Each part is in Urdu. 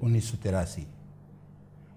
1983।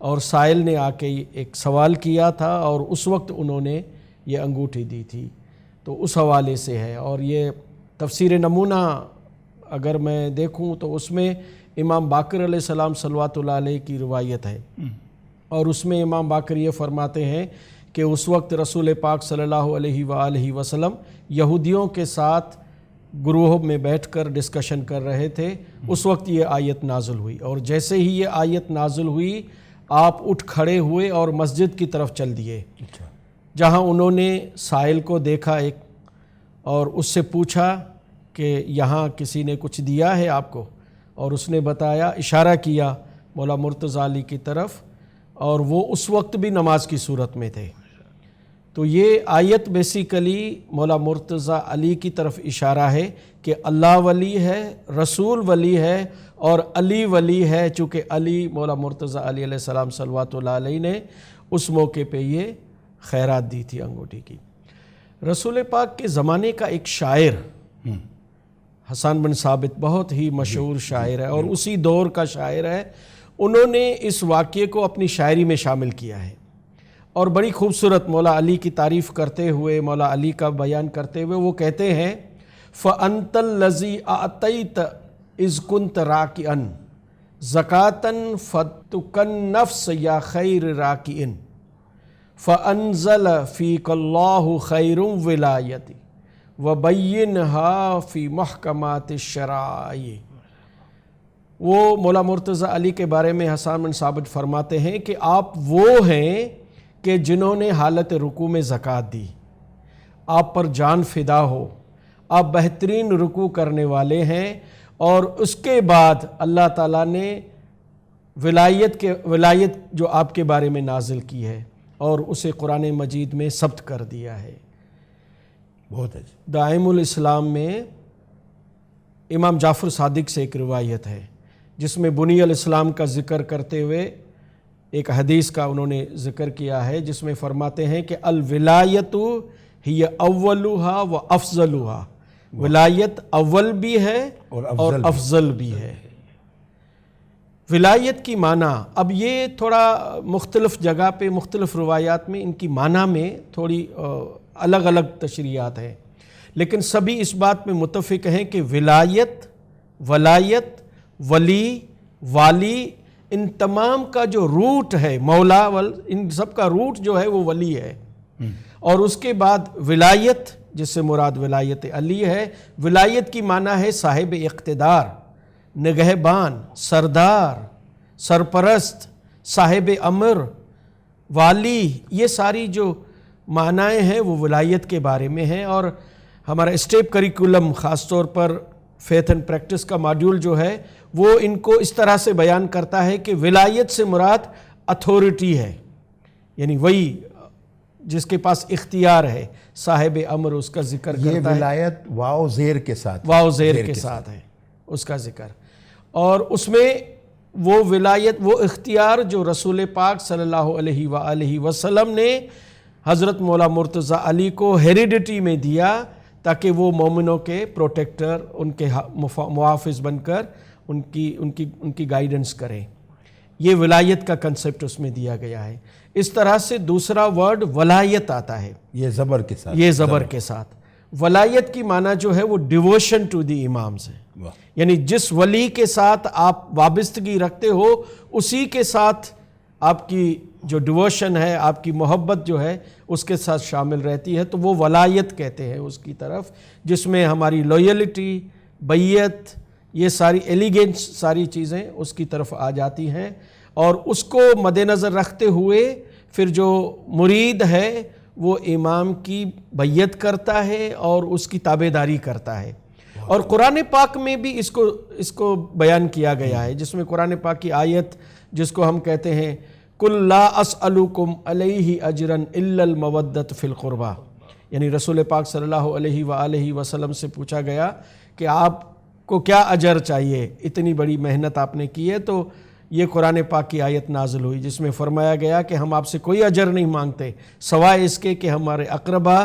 اور سائل نے آ کے ایک سوال کیا تھا اور اس وقت انہوں نے یہ انگوٹھی دی تھی، تو اس حوالے سے ہے۔ اور یہ تفسیر نمونہ اگر میں دیکھوں تو اس میں امام باقر علیہ السلام صلوات اللہ علیہ کی روایت ہے، اور اس میں امام باقر یہ فرماتے ہیں کہ اس وقت رسول پاک صلی اللہ علیہ وآلہ وسلم یہودیوں کے ساتھ گروہ میں بیٹھ کر ڈسکشن کر رہے تھے، اس وقت یہ آیت نازل ہوئی، اور جیسے ہی یہ آیت نازل ہوئی آپ اٹھ کھڑے ہوئے اور مسجد کی طرف چل دیے، جہاں انہوں نے سائل کو دیکھا ایک، اور اس سے پوچھا کہ یہاں کسی نے کچھ دیا ہے آپ کو، اور اس نے بتایا، اشارہ کیا مولا مرتضیٰ علی کی طرف، اور وہ اس وقت بھی نماز کی صورت میں تھے۔ تو یہ آیت بیسیکلی مولا مرتضیٰ علی کی طرف اشارہ ہے کہ اللہ ولی ہے، رسول ولی ہے، اور علی ولی ہے، چونکہ علی مولا مرتضیٰ علی علیہ السلام صلوات اللہ علیہ نے اس موقع پہ یہ خیرات دی تھی انگوٹھی کی۔ رسول پاک کے زمانے کا ایک شاعر حسان بن ثابت بہت ہی مشہور شاعر ہے اور اسی دور کا شاعر ہے، انہوں نے اس واقعے کو اپنی شاعری میں شامل کیا ہے، اور بڑی خوبصورت مولا علی کی تعریف کرتے ہوئے، مولا علی کا بیان کرتے ہوئے وہ کہتے ہیں، فَأَنْتَ الَّذِي أَعْطَيْتَ إِذْ كُنْتَ رَاكِعًا زَكَاةً فَتُكَ النَّفْسَ يَا خَيْرِ رَاكِعٍ فَأَنزَلَ فِيكَ اللَّهُ خَيْرٌ وِلَایَتِ وَبَيِّنْهَا فِي مُحْکَمَاتِ الشَّرَائِعِ۔ وہ مولا مرتضیٰ علی کے بارے میں حسان بن ثابت فرماتے ہیں کہ آپ وہ ہیں کہ جنہوں نے حالت رکوع میں زکوٰۃ دی، آپ پر جان فدا ہو، آپ بہترین رکوع کرنے والے ہیں، اور اس کے بعد اللہ تعالیٰ نے ولایت جو آپ کے بارے میں نازل کی ہے اور اسے قرآن مجید میں ثبت کر دیا ہے۔ بہت اچھا۔ دائم الاسلام میں امام جعفر صادق سے ایک روایت ہے جس میں بنی الاسلام کا ذکر کرتے ہوئے ایک حدیث کا انہوں نے ذکر کیا ہے، جس میں فرماتے ہیں کہ الولایت ہی اولھا و افضلھا، ولایت اول بھی ہے اور افضل بھی ہے۔ ولایت کی معنی، اب یہ تھوڑا مختلف جگہ پہ مختلف روایات میں ان کی معنی میں تھوڑی الگ الگ تشریحات ہیں، لیکن سبھی اس بات میں متفق ہیں کہ ولایت، ولی، والی، ان تمام کا جو روٹ ہے، مولا، ان سب کا روٹ جو ہے وہ ولی ہے، اور اس کے بعد ولایت جس سے مراد ولایت علی ہے۔ ولایت کی معنی ہے صاحب اقتدار، نگہبان، سردار، سرپرست، صاحب امر، والی، یہ ساری جو معنائیں ہیں وہ ولایت کے بارے میں ہیں۔ اور ہمارا اسٹیپ کریکولم خاص طور پر فیتھ اینڈ پریکٹس کا ماڈیول جو ہے وہ ان کو اس طرح سے بیان کرتا ہے کہ ولایت سے مراد اتھارٹی ہے، یعنی وہی جس کے پاس اختیار ہے، صاحب امر، اس کا ذکر کرتا ہے۔ یہ ولایت واو زیر کے ساتھ، واو زیر کے ساتھ ہے اس کا ذکر، اور اس میں وہ ولایت، وہ اختیار جو رسول پاک صلی اللہ علیہ وآلہ وسلم نے حضرت مولا مرتضیٰ علی کو ہیریڈیٹی میں دیا تاکہ وہ مومنوں کے پروٹیکٹر، ان کے محافظ بن کر ان کی گائیڈنس کریں۔ یہ ولایت کا کنسپٹ اس میں دیا گیا ہے۔ اس طرح سے دوسرا ورڈ ولایت آتا ہے، یہ زبر کے ساتھ، یہ زبر کے ساتھ۔ ولایت کی معنی جو ہے وہ ڈیووشن ٹو دی امامز ہے، یعنی جس ولی کے ساتھ آپ وابستگی رکھتے ہو اسی کے ساتھ آپ کی جو ڈیووشن ہے، آپ کی محبت جو ہے اس کے ساتھ شامل رہتی ہے، تو وہ ولایت کہتے ہیں اس کی طرف، جس میں ہماری لویلٹی، بیعت، یہ ساری ایلیگنس، ساری چیزیں اس کی طرف آ جاتی ہیں، اور اس کو مد نظر رکھتے ہوئے پھر جو مرید ہے وہ امام کی بیعت کرتا ہے اور اس کی تابعداری کرتا ہے۔ اور قرآن پاک میں بھی اس کو بیان کیا گیا ہے، جس میں قرآن پاک کی آیت جس کو ہم کہتے ہیں قُلْ لَا أَسْأَلُكُمْ عَلَيْهِ أَجْرًا إِلَّا الْمَوَدَّةَ فِي الْقُرْبَى، یعنی رسول پاک صلی اللہ علیہ وآلہ وسلم سے پوچھا گیا کہ آپ کو کیا اجر چاہیے، اتنی بڑی محنت آپ نے کی ہے، تو یہ قرآن پاک کی آیت نازل ہوئی جس میں فرمایا گیا کہ ہم آپ سے کوئی اجر نہیں مانگتے سوائے اس کے کہ ہمارے اقربا،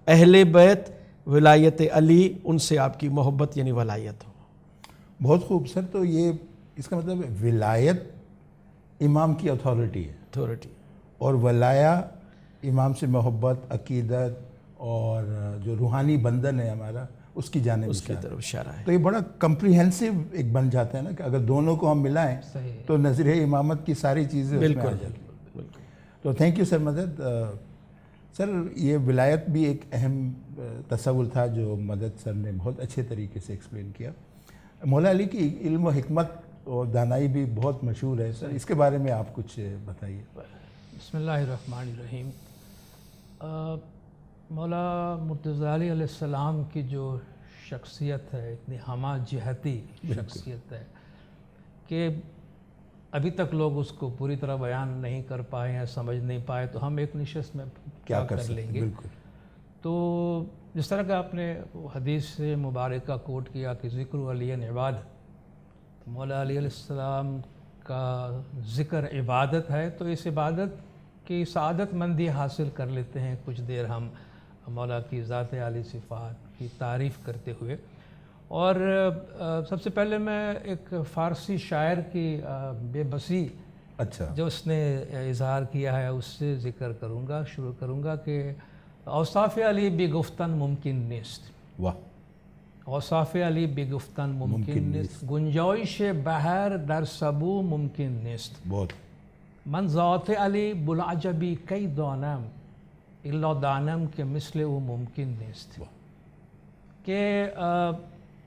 اہل بیت، ولایت علی، ان سے آپ کی محبت یعنی ولایت ہو۔ بہت خوب سر، تو یہ اس کا مطلب ولایت امام کی اتھارٹی ہے، اتھارٹی. اور ولایا امام سے محبت، عقیدت اور جو روحانی بندھن ہے ہمارا اس کی جانب اس کی اشارہ. طرف اشارہ ہے. تو یہ بڑا کمپریہنسو ایک بن جاتا ہے نا کہ اگر دونوں کو ہم ملائیں تو نظر امامت کی ساری چیزیں اس میں آ جاتی ہیں. بالکل. تو تھینک یو سر مدد. سر یہ ولایت بھی ایک اہم تصور تھا جو مدد سر نے بہت اچھے طریقے سے ایکسپلین کیا. مولا علی کی علم و حکمت اور دانائی بھی بہت مشہور ہے سر، اس کے بارے میں آپ کچھ بتائیے. بسم اللہ الرحمن الرحیم. مولا مرتضیٰ علیہ السلام کی جو شخصیت ہے اتنی ہمہ جہتی شخصیت ہے کہ ابھی تک لوگ اس کو پوری طرح بیان نہیں کر پائے ہیں، سمجھ نہیں پائے، تو ہم ایک نشست میں کیا کر لیں گے. بالکل. تو جس طرح کا آپ نے حدیث سے مبارکہ کوٹ کیا کہ ذکر علی عباد، مولا علیہ السلام کا ذکر عبادت ہے، تو اس عبادت کی سعادت مندی حاصل کر لیتے ہیں کچھ دیر ہم مولا کی ذات عالی صفات کی تعریف کرتے ہوئے. اور سب سے پہلے میں ایک فارسی شاعر کی بے بسی اچھا جو اس نے اظہار کیا ہے اس سے ذکر کروں گا، شروع کروں گا کہ اوصاف علی بی گفتن ممکن نیست. واہ. اوصاف علی بی گفتن ممکن نیست، گنجائش بحر در سبو ممکن نیست. بہت. من ذات علی بلعجبی کی دانم الا دانم کہ مثل وہ ممکن نیست. کہ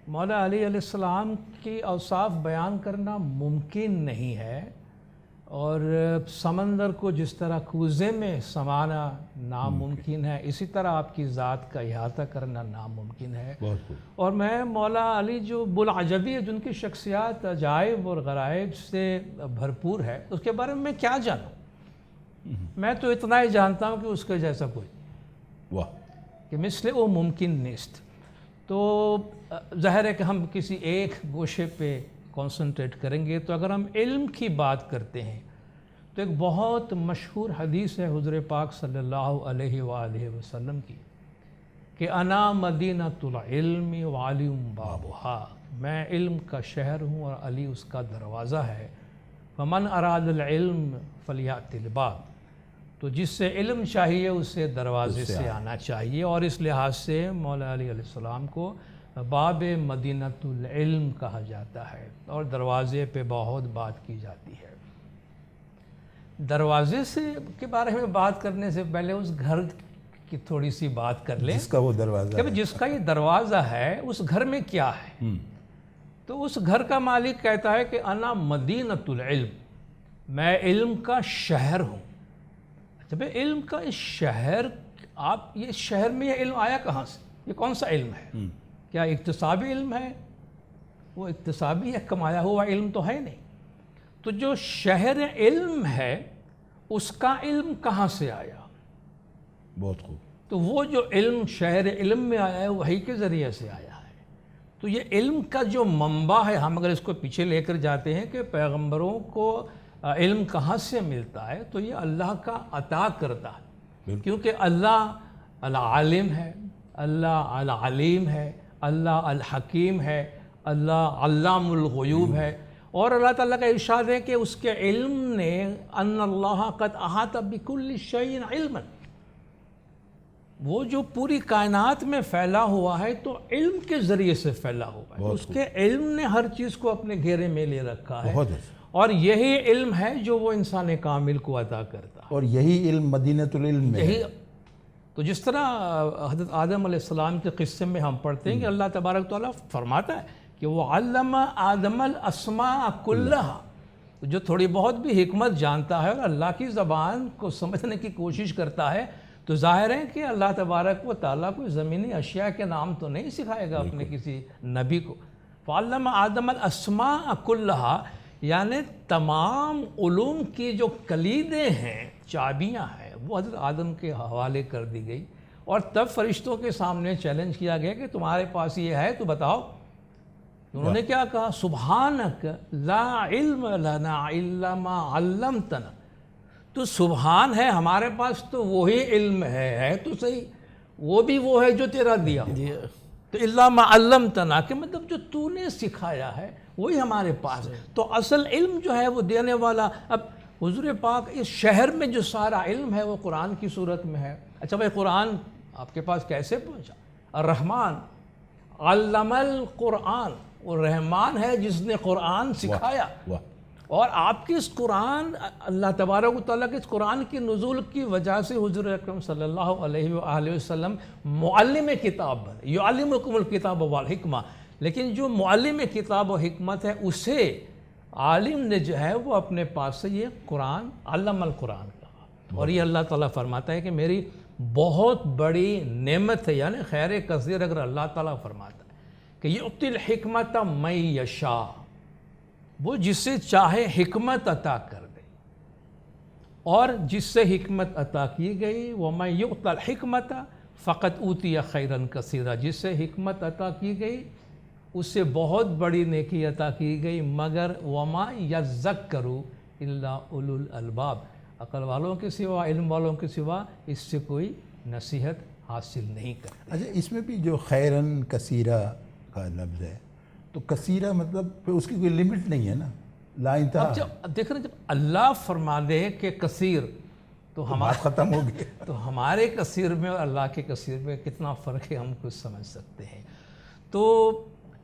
مولا علی علیہ السلام کی اوصاف بیان کرنا ممکن نہیں ہے، اور سمندر کو جس طرح کوزے میں سمانا ناممکن ہے، اسی طرح آپ کی ذات کا احاطہ کرنا ناممکن ہے. اور میں مولا علی جو بلعجبی ہے، جن کی شخصیات عجائب اور غرائب سے بھرپور ہے، اس کے بارے میں میں کیا جانوں. میں تو اتنا ہی جانتا ہوں کہ اس کے جیسا کوئی، واہ، کہ مثل وہ ممکن نیست. تو ظاہر ہے کہ ہم کسی ایک گوشے پہ کنسنٹریٹ کریں گے. تو اگر ہم علم کی بات کرتے ہیں تو ایک بہت مشہور حدیث ہے حضور پاک صلی اللہ علیہ وآلہ وسلم کی کہ انا مدینۃ العلم وعلی بابھا، میں علم کا شہر ہوں اور علی اس کا دروازہ ہے. فمن اراد العلم فلیأت الباب، تو جس سے علم چاہیے اسے دروازے سے آنا چاہیے. اور اس لحاظ سے مولا علی علیہ السلام کو باب مدینۃ العلم کہا جاتا ہے، اور دروازے پہ بہت بات کی جاتی ہے. دروازے سے کے بارے میں بات کرنے سے پہلے اس گھر کی تھوڑی سی بات کر لیں، جس کا وہ دروازہ کہ جس کا یہ دروازہ ہے اس گھر میں کیا ہے. تو اس گھر کا مالک کہتا ہے کہ انا مدینۃ العلم، میں علم کا شہر ہوں. جب علم کا اس شہر، آپ یہ شہر میں یہ علم آیا کہاں سے؟ یہ کون سا علم ہے؟ کیا اکتسابی علم ہے؟ وہ اکتسابی ہے، کمایا ہوا علم تو ہے نہیں. تو جو شہر علم ہے اس کا علم کہاں سے آیا؟ بہت خوب. تو وہ جو علم شہر علم میں آیا ہے وہی کے ذریعے سے آیا ہے. تو یہ علم کا جو منبع ہے، ہم اگر اس کو پیچھے لے کر جاتے ہیں کہ پیغمبروں کو علم کہاں سے ملتا ہے، تو یہ اللہ کا عطا کرتا ہے. کیونکہ اللہ العالم ہے، اللہ العلیم ہے، اللہ الحکیم ہے، اللہ علام الغیوب ہے. اور اللہ تعالیٰ کا ارشاد ہے کہ اس کے علم نے ان اللہ قد احاط بکل شیء علما، وہ جو پوری کائنات میں پھیلا ہوا ہے تو علم کے ذریعے سے پھیلا ہوا ہے. اس کے علم نے ہر چیز کو اپنے گھیرے میں لے رکھا ہے، اور یہی علم ہے جو وہ انسان کامل کو عطا کرتا ہے. اور یہی علم مدینۃ العلم میں ہے. تو جس طرح حضرت آدم علیہ السلام کے قصے میں ہم پڑھتے ہیں کہ اللہ تبارک تعالیٰ فرماتا ہے کہ وہ علم آدم الاسماء کلہا، جو تھوڑی بہت بھی حکمت جانتا ہے اور اللہ کی زبان کو سمجھنے کی کوشش کرتا ہے، تو ظاہر ہے کہ اللہ تبارک و تعالیٰ کوئی زمینی اشیاء کے نام تو نہیں سکھائے گا اپنے کسی نبی کو. فعلم آدم الاسماء کلہا، یعنی تمام علوم کی جو کلیدیں ہیں، چابیاں ہیں، وہ حضرت آدم کے حوالے کر دی گئی. اور تب فرشتوں کے سامنے چیلنج کیا گیا کہ تمہارے پاس یہ ہے تو بتاؤ. انہوں نے کیا کہا؟ سبحانک لا علم لنا الا ما علمتنا. تو سبحان ہے، ہمارے پاس تو وہی علم ہے تو صحیح، وہ بھی وہ ہے جو تیرا دیا. تو الا ما علمتنا کہ مطلب جو تو نے سکھایا ہے وہی ہمارے پاس ہے. تو اصل علم جو ہے وہ دینے والا. اب حضور پاک اس شہر میں جو سارا علم ہے وہ قرآن کی صورت میں ہے. اچھا بھائی قرآن آپ کے پاس کیسے پہنچا؟ الرحمن علم القرآن، وہ رحمان ہے جس نے قرآن سکھایا. واہ اور آپ کی اس قرآن، اللہ تبارک و تعالیٰ کے اس قرآن کی نزول کی وجہ سے حضور اکرم صلی اللہ علیہ وآلہ وسلم معلم کتاب بنے. یعلمکم الکتاب والحکمہ، لیکن جو معلم کتاب و حکمت ہے اسے عالم نے جو ہے وہ اپنے پاس سے یہ قرآن علم القرآن کہا. اور یہ اللہ تعالیٰ فرماتا ہے کہ میری بہت بڑی نعمت ہے، یعنی خیر کثیر. اگر اللہ تعالیٰ فرماتا ہے کہ یؤتی الحکمت من یشاء، وہ جس سے چاہے حکمت عطا کر دے، اور جس سے حکمت عطا کی گئی وَمَن يُؤْتَ الْحِكْمَةَ فَقَدْ أُوتِيَ خَيْرًا كَثِيرًا، جس سے حکمت عطا کی گئی اس سے بہت بڑی نیکی عطا کی گئی، مگر وَمَا يَذَّكَّرُ إِلَّا أُولُو الْأَلْبَابِ، عقل والوں کے سوا، علم والوں کے سوا اس سے کوئی نصیحت حاصل نہیں کرتے. اچھا اس میں بھی جو خیرن کثیرہ کا لفظ ہے تو کثیرہ مطلب پھر اس کی کوئی لمٹ نہیں ہے نا، لا انتہا. اب جب دیکھ رہے ہیں، جب اللہ فرما دے کہ کثیر، تو بات ختم ہو گئی. تو ہمارے کثیر میں اور اللہ کے کثیر میں کتنا فرق ہے ہم کچھ سمجھ سکتے ہیں. تو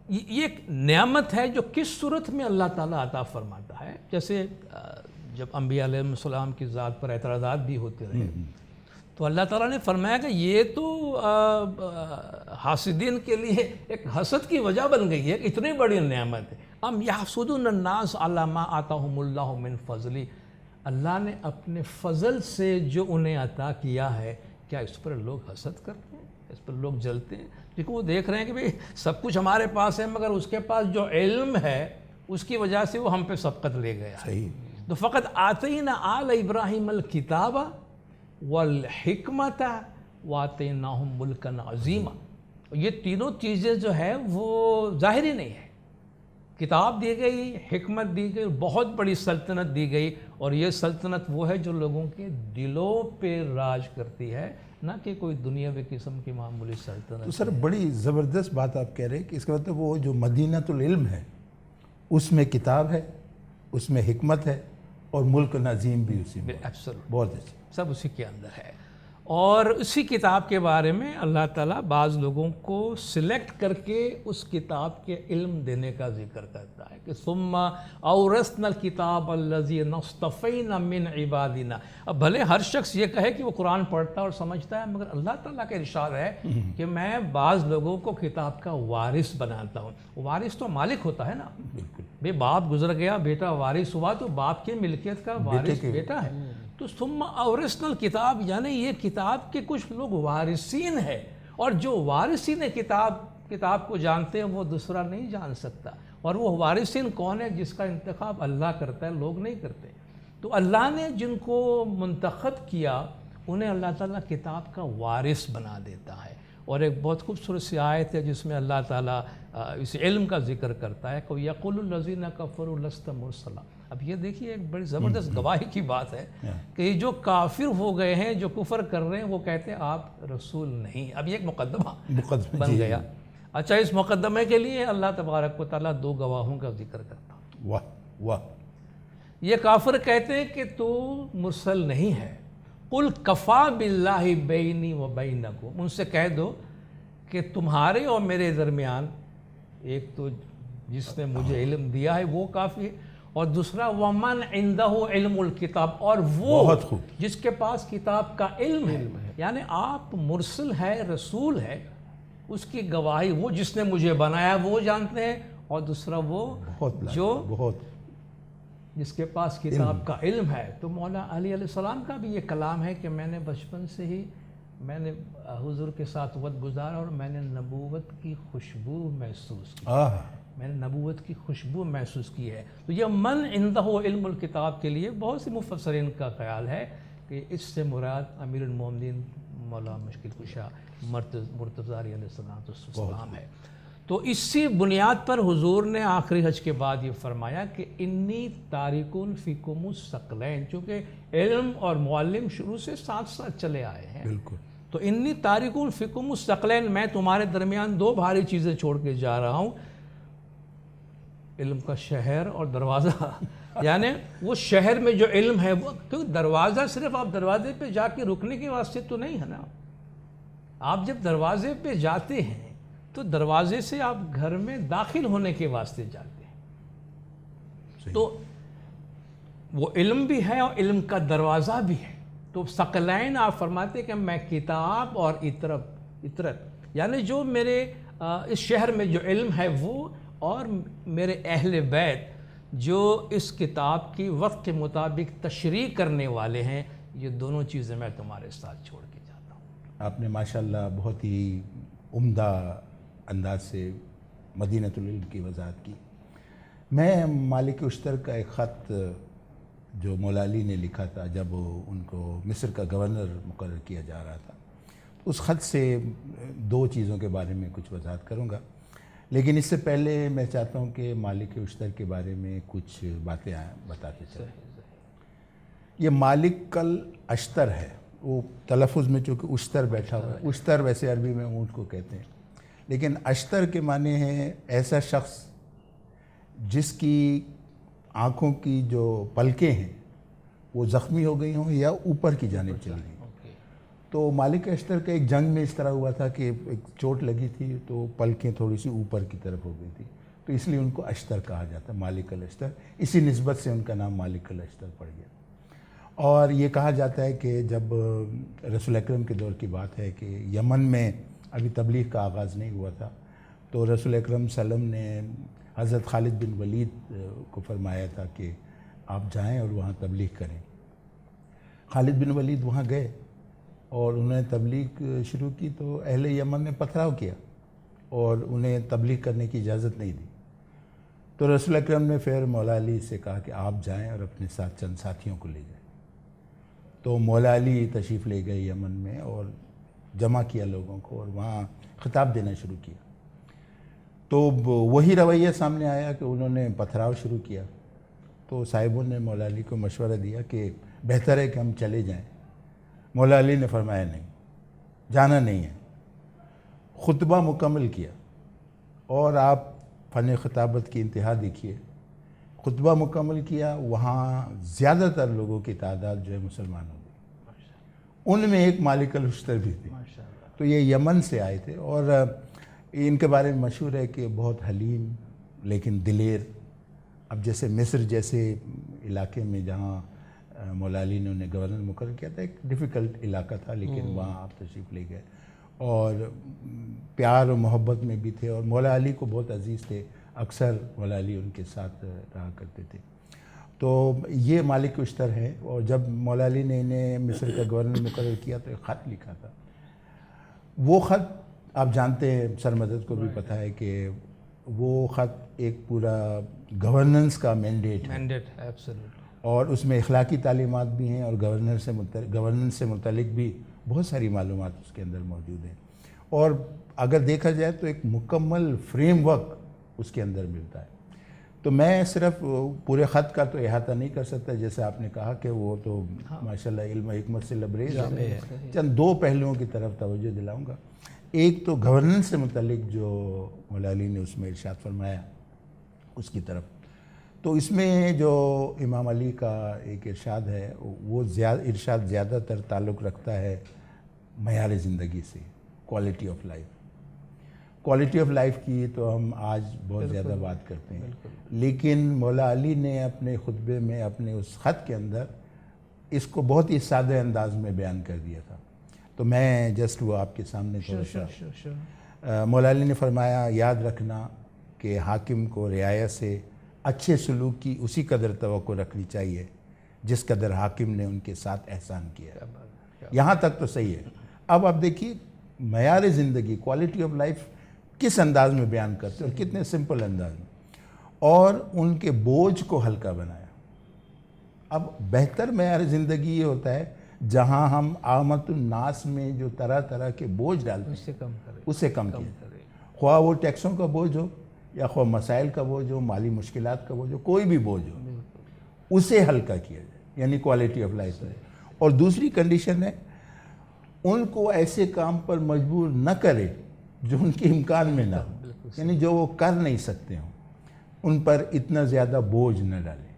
یہ ایک نعمت ہے جو کس صورت میں اللہ تعالیٰ عطا فرماتا ہے. جیسے جب انبیاء علیہ السلام کی ذات پر اعتراضات بھی ہوتے رہے تو اللہ تعالیٰ نے فرمایا کہ یہ تو حاسدین کے لیے ایک حسد کی وجہ بن گئی ہے، اتنی بڑی نعمت ہے. ام یحسدون الناس علی ما آتاہم اللہ من فضلی، اللہ نے اپنے فضل سے جو انہیں عطا کیا ہے کیا اس پر لوگ حسد کرتے ہیں، اس پر لوگ جلتے ہیں؟ دیکھو وہ دیکھ رہے ہیں کہ بھئی سب کچھ ہمارے پاس ہے، مگر اس کے پاس جو علم ہے اس کی وجہ سے وہ ہم پہ سبقت لے گیا. صحیح. تو فقط آتینا آل ابراہیم الکتاب والحکمت وآتیناہم ملکا عظیما. یہ تینوں چیزیں جو ہے وہ ظاہری نہیں ہے. کتاب دی گئی، حکمت دی گئی، بہت بڑی سلطنت دی گئی، اور یہ سلطنت وہ ہے جو لوگوں کے دلوں پہ راج کرتی ہے، نہ کہ کوئی دنیاوی قسم کی معمولی سلطنت. تو سر بڑی زبردست بات آپ کہہ رہے ہیں کہ اس کا مطلب وہ جو مدینۃ العلم ہے اس میں کتاب ہے، اس میں حکمت ہے، اور ملک نظیم بھی اسی میں. بہت اچھا. سب اسی کے اندر ہے. اور اسی کتاب کے بارے میں اللہ تعالیٰ بعض لوگوں کو سلیکٹ کر کے اس کتاب کے علم دینے کا ذکر کرتا ہے کہ ثم اورثنا الکتاب الذین اصطفینا من عبادنا. اب بھلے ہر شخص یہ کہے کہ وہ قرآن پڑھتا اور سمجھتا ہے، مگر اللہ تعالیٰ کا ارشاد ہے کہ میں بعض لوگوں کو کتاب کا وارث بناتا ہوں. وارث تو مالک ہوتا ہے نا. بالکل. بے باپ گزر گیا، بیٹا وارث ہوا، تو باپ کی ملکیت کا وارث بیٹا ہے. تو ثم اورثنا الکتاب، یعنی یہ کتاب کے کچھ لوگ وارثین ہیں، اور جو وارثین کتاب کو جانتے ہیں وہ دوسرا نہیں جان سکتا. اور وہ وارثین کون ہے؟ جس کا انتخاب اللہ کرتا ہے، لوگ نہیں کرتے. تو اللہ نے جن کو منتخب کیا انہیں اللہ تعالیٰ کتاب کا وارث بنا دیتا ہے. اور ایک بہت خوبصورت سی آیت ہے جس میں اللہ تعالیٰ اس علم کا ذکر کرتا ہے کہ یقول الذین کفروا لست مرسلا. اب یہ دیکھیے ایک بڑی زبردست گواہی کی بات ہے کہ یہ جو کافر ہو گئے ہیں، جو کفر کر رہے ہیں، وہ کہتے ہیں آپ رسول نہیں. اب یہ ایک مقدمہ بن گیا. اچھا اس مقدمے کے لیے اللہ تبارک و تعالیٰ دو گواہوں کا ذکر کرتا. واہ واہ. یہ کافر کہتے ہیں کہ تو مرسل نہیں ہے. قل کفا باللہ بینی و بینکم، ان سے کہہ دو کہ تمہارے اور میرے درمیان ایک تو جس نے مجھے علم دیا ہے وہ کافی ہے، اور دوسرا ومن عندہ علم الکتاب، اور وہ جس کے پاس کتاب کا علم ہے. یعنی آپ مرسل ہے، رسول ہے، اس کی گواہی وہ جس نے مجھے بنایا وہ جانتے ہیں، اور دوسرا وہ جو جس کے پاس کتاب کا علم ہے. تو مولا علی علیہ السلام کا بھی یہ کلام ہے کہ میں نے بچپن سے ہی میں نے حضور کے ساتھ وقت گزارا اور میں نے نبوت کی خوشبو محسوس کی. میں نے نبوت کی خوشبو محسوس کی ہے. تو یہ من عندہ علم الکتاب کے لیے بہت سے مفسرین کا خیال ہے کہ اس سے مراد امیر المومنین مولا مشکل کشا مرتضیٰ علیہ السلام ہے. تو اسی بنیاد پر حضور نے آخری حج کے بعد یہ فرمایا کہ انی تارکون فیکم الثقلین، چونکہ علم اور معلم شروع سے ساتھ ساتھ چلے آئے ہیں. بالکل. تو انی تارکون فیکم الثقلین، میں تمہارے درمیان دو بھاری چیزیں چھوڑ کے جا رہا ہوں، علم کا شہر اور دروازہ، یعنی وہ شہر میں جو علم ہے وہ، کیونکہ دروازہ صرف آپ دروازے پہ جا کے رکنے کے واسطے تو نہیں ہے نا. آپ جب دروازے پہ جاتے ہیں تو دروازے سے آپ گھر میں داخل ہونے کے واسطے جاتے ہیں. تو وہ علم بھی ہے اور علم کا دروازہ بھی ہے. تو ثقلین آپ فرماتے کہ میں کتاب اور عطرت، یعنی جو میرے اس شہر میں جو علم ہے وہ، اور میرے اہل بیت جو اس کتاب کی وقت کے مطابق تشریح کرنے والے ہیں، یہ دونوں چیزیں میں تمہارے ساتھ چھوڑ کے جاتا ہوں. آپ نے ماشاءاللہ بہت ہی عمدہ انداز سے مدینۃ العلم کی وضاحت کی. میں مالک اشتر کا ایک خط جو مولا علی نے لکھا تھا جب ان کو مصر کا گورنر مقرر کیا جا رہا تھا، اس خط سے دو چیزوں کے بارے میں کچھ وضاحت کروں گا. لیکن اس سے پہلے میں چاہتا ہوں کہ مالک اشتر کے بارے میں کچھ باتیں بتاتے چلیں. یہ مالک الاشتر ہے، وہ تلفظ میں چونکہ اشتر بیٹھا ہوا ہے. اشتر ویسے عربی میں اونٹ کو کہتے ہیں، لیکن اشتر کے معنی ہے ایسا شخص جس کی آنکھوں کی جو پلکیں ہیں وہ زخمی ہو گئی ہوں یا اوپر کی جانب چلی گئی. تو مالک اشتر کا ایک جنگ میں اس طرح ہوا تھا کہ ایک چوٹ لگی تھی تو پلکیں تھوڑی سی اوپر کی طرف ہو گئی تھی، تو اس لیے ان کو اشتر کہا جاتا ہے، مالک الاشتر. اسی نسبت سے ان کا نام مالک الاشتر پڑ گیا. اور یہ کہا جاتا ہے کہ جب رسول اکرم کے دور کی بات ہے کہ یمن میں ابھی تبلیغ کا آغاز نہیں ہوا تھا، تو رسول اکرم صلی اللہ علیہ وسلم نے حضرت خالد بن ولید کو فرمایا تھا کہ آپ جائیں اور وہاں تبلیغ کریں. خالد بن ولید وہاں گئے اور انہوں نے تبلیغ شروع کی، تو اہل یمن نے پتھراؤ کیا اور انہیں تبلیغ کرنے کی اجازت نہیں دی. تو رسول اکرم نے پھر مولا علی سے کہا کہ آپ جائیں اور اپنے ساتھ چند ساتھیوں کو لے جائیں. تو مولا علی تشریف لے گئے یمن میں اور جمع کیا لوگوں کو اور وہاں خطاب دینا شروع کیا. تو وہی رویہ سامنے آیا کہ انہوں نے پتھراؤ شروع کیا. تو صاحبوں نے مولا علی کو مشورہ دیا کہ بہتر ہے کہ ہم چلے جائیں. مولا علی نے فرمایا نہیں، جانا نہیں ہے. خطبہ مکمل کیا اور آپ فن خطابت کی انتہا دیکھیے. خطبہ مکمل کیا، وہاں زیادہ تر لوگوں کی تعداد جو ہے مسلمان ہو گئی. ان میں ایک مالک الاشتر بھی تھی. تو یہ یمن سے آئے تھے اور ان کے بارے میں مشہور ہے کہ بہت حلیم لیکن دلیر. اب جیسے مصر جیسے علاقے میں جہاں مولا علی نے انہیں گورنر مقرر کیا تھا، ایک ڈیفیکلٹ علاقہ تھا، لیکن وہاں آپ تشریف لے گئے اور پیار و محبت میں بھی تھے اور مولا علی کو بہت عزیز تھے. اکثر مولا علی ان کے ساتھ رہا کرتے تھے. تو یہ مالک اشتر ہے. اور جب مولا علی نے انہیں مصر کا گورنر مقرر کیا تو ایک خط لکھا تھا. وہ خط آپ جانتے ہیں، سرمدد کو بھی پتہ ہے کہ وہ خط ایک پورا گورننس کا مینڈیٹ ہے، اور اس میں اخلاقی تعلیمات بھی ہیں اور گورننس سے متعلق بھی بہت ساری معلومات اس کے اندر موجود ہیں. اور اگر دیکھا جائے تو ایک مکمل فریم ورک اس کے اندر ملتا ہے. تو میں صرف پورے خط کا تو احاطہ نہیں کر سکتا، جیسے آپ نے کہا کہ وہ تو ماشاءاللہ علم و حکمت سے لبریز ہے. چند دو پہلوؤں کی طرف توجہ دلاؤں گا. ایک تو گورننس سے متعلق جو مولا علی نے اس میں ارشاد فرمایا اس کی طرف. تو اس میں جو امام علی کا ایک ارشاد ہے وہ ارشاد زیادہ تر تعلق رکھتا ہے معیار زندگی سے، quality of life. Quality of life کی تو ہم آج بہت زیادہ بات کرتے ہیں، لیکن مولا علی نے اپنے خطبے میں اپنے اس خط کے اندر اس کو بہت ہی سادہ انداز میں بیان کر دیا تھا. تو میں جسٹ وہ آپ کے سامنے تھوڑا سا مولا علی نے فرمایا، یاد رکھنا کہ حاکم کو رعایا سے اچھے سلوک کی اسی قدر توقع رکھنی چاہیے جس قدر حاکم نے ان کے ساتھ احسان کیا. یہاں تک تو صحیح ہے. اب آپ دیکھیے معیار زندگی، کوالٹی آف لائف کس انداز میں بیان کرتے ہیں اور کتنے سمپل انداز میں، اور ان کے بوجھ کو ہلکا بنایا. اب بہتر معیار زندگی یہ ہوتا ہے جہاں ہم عامت الناس میں جو طرح طرح کے بوجھ ڈالتے ہیں اسے کم کیا جائے. خواہ وہ ٹیکسوں کا بوجھ ہو یا خواہ مسائل کا بوجھ ہو، مالی مشکلات کا بوجھ ہو، کوئی بھی بوجھ ہو اسے ہلکا کیا جائے، یعنی کوالٹی آف لائف ہے. اور دوسری کنڈیشن ہے ان کو ایسے کام پر مجبور نہ کرے جو ان کے امکان میں نہ ہو، یعنی جو وہ کر نہیں سکتے ہوں ان پر اتنا زیادہ بوجھ نہ ڈالے.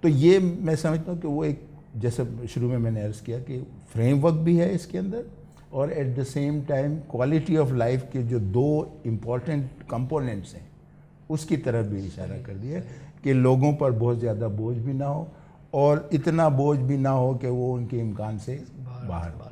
تو یہ میں سمجھتا ہوں کہ وہ ایک جیسے شروع میں نے عرض کیا کہ فریم ورک بھی ہے اس کے اندر، اور at the same time quality of life کے جو 2 امپورٹنٹ کمپوننٹس ہیں اس کی طرف بھی اشارہ کر دیا کہ لوگوں پر بہت زیادہ بوجھ بھی نہ ہو اور اتنا بوجھ بھی نہ ہو کہ وہ ان کے امکان سے باہر ہو۔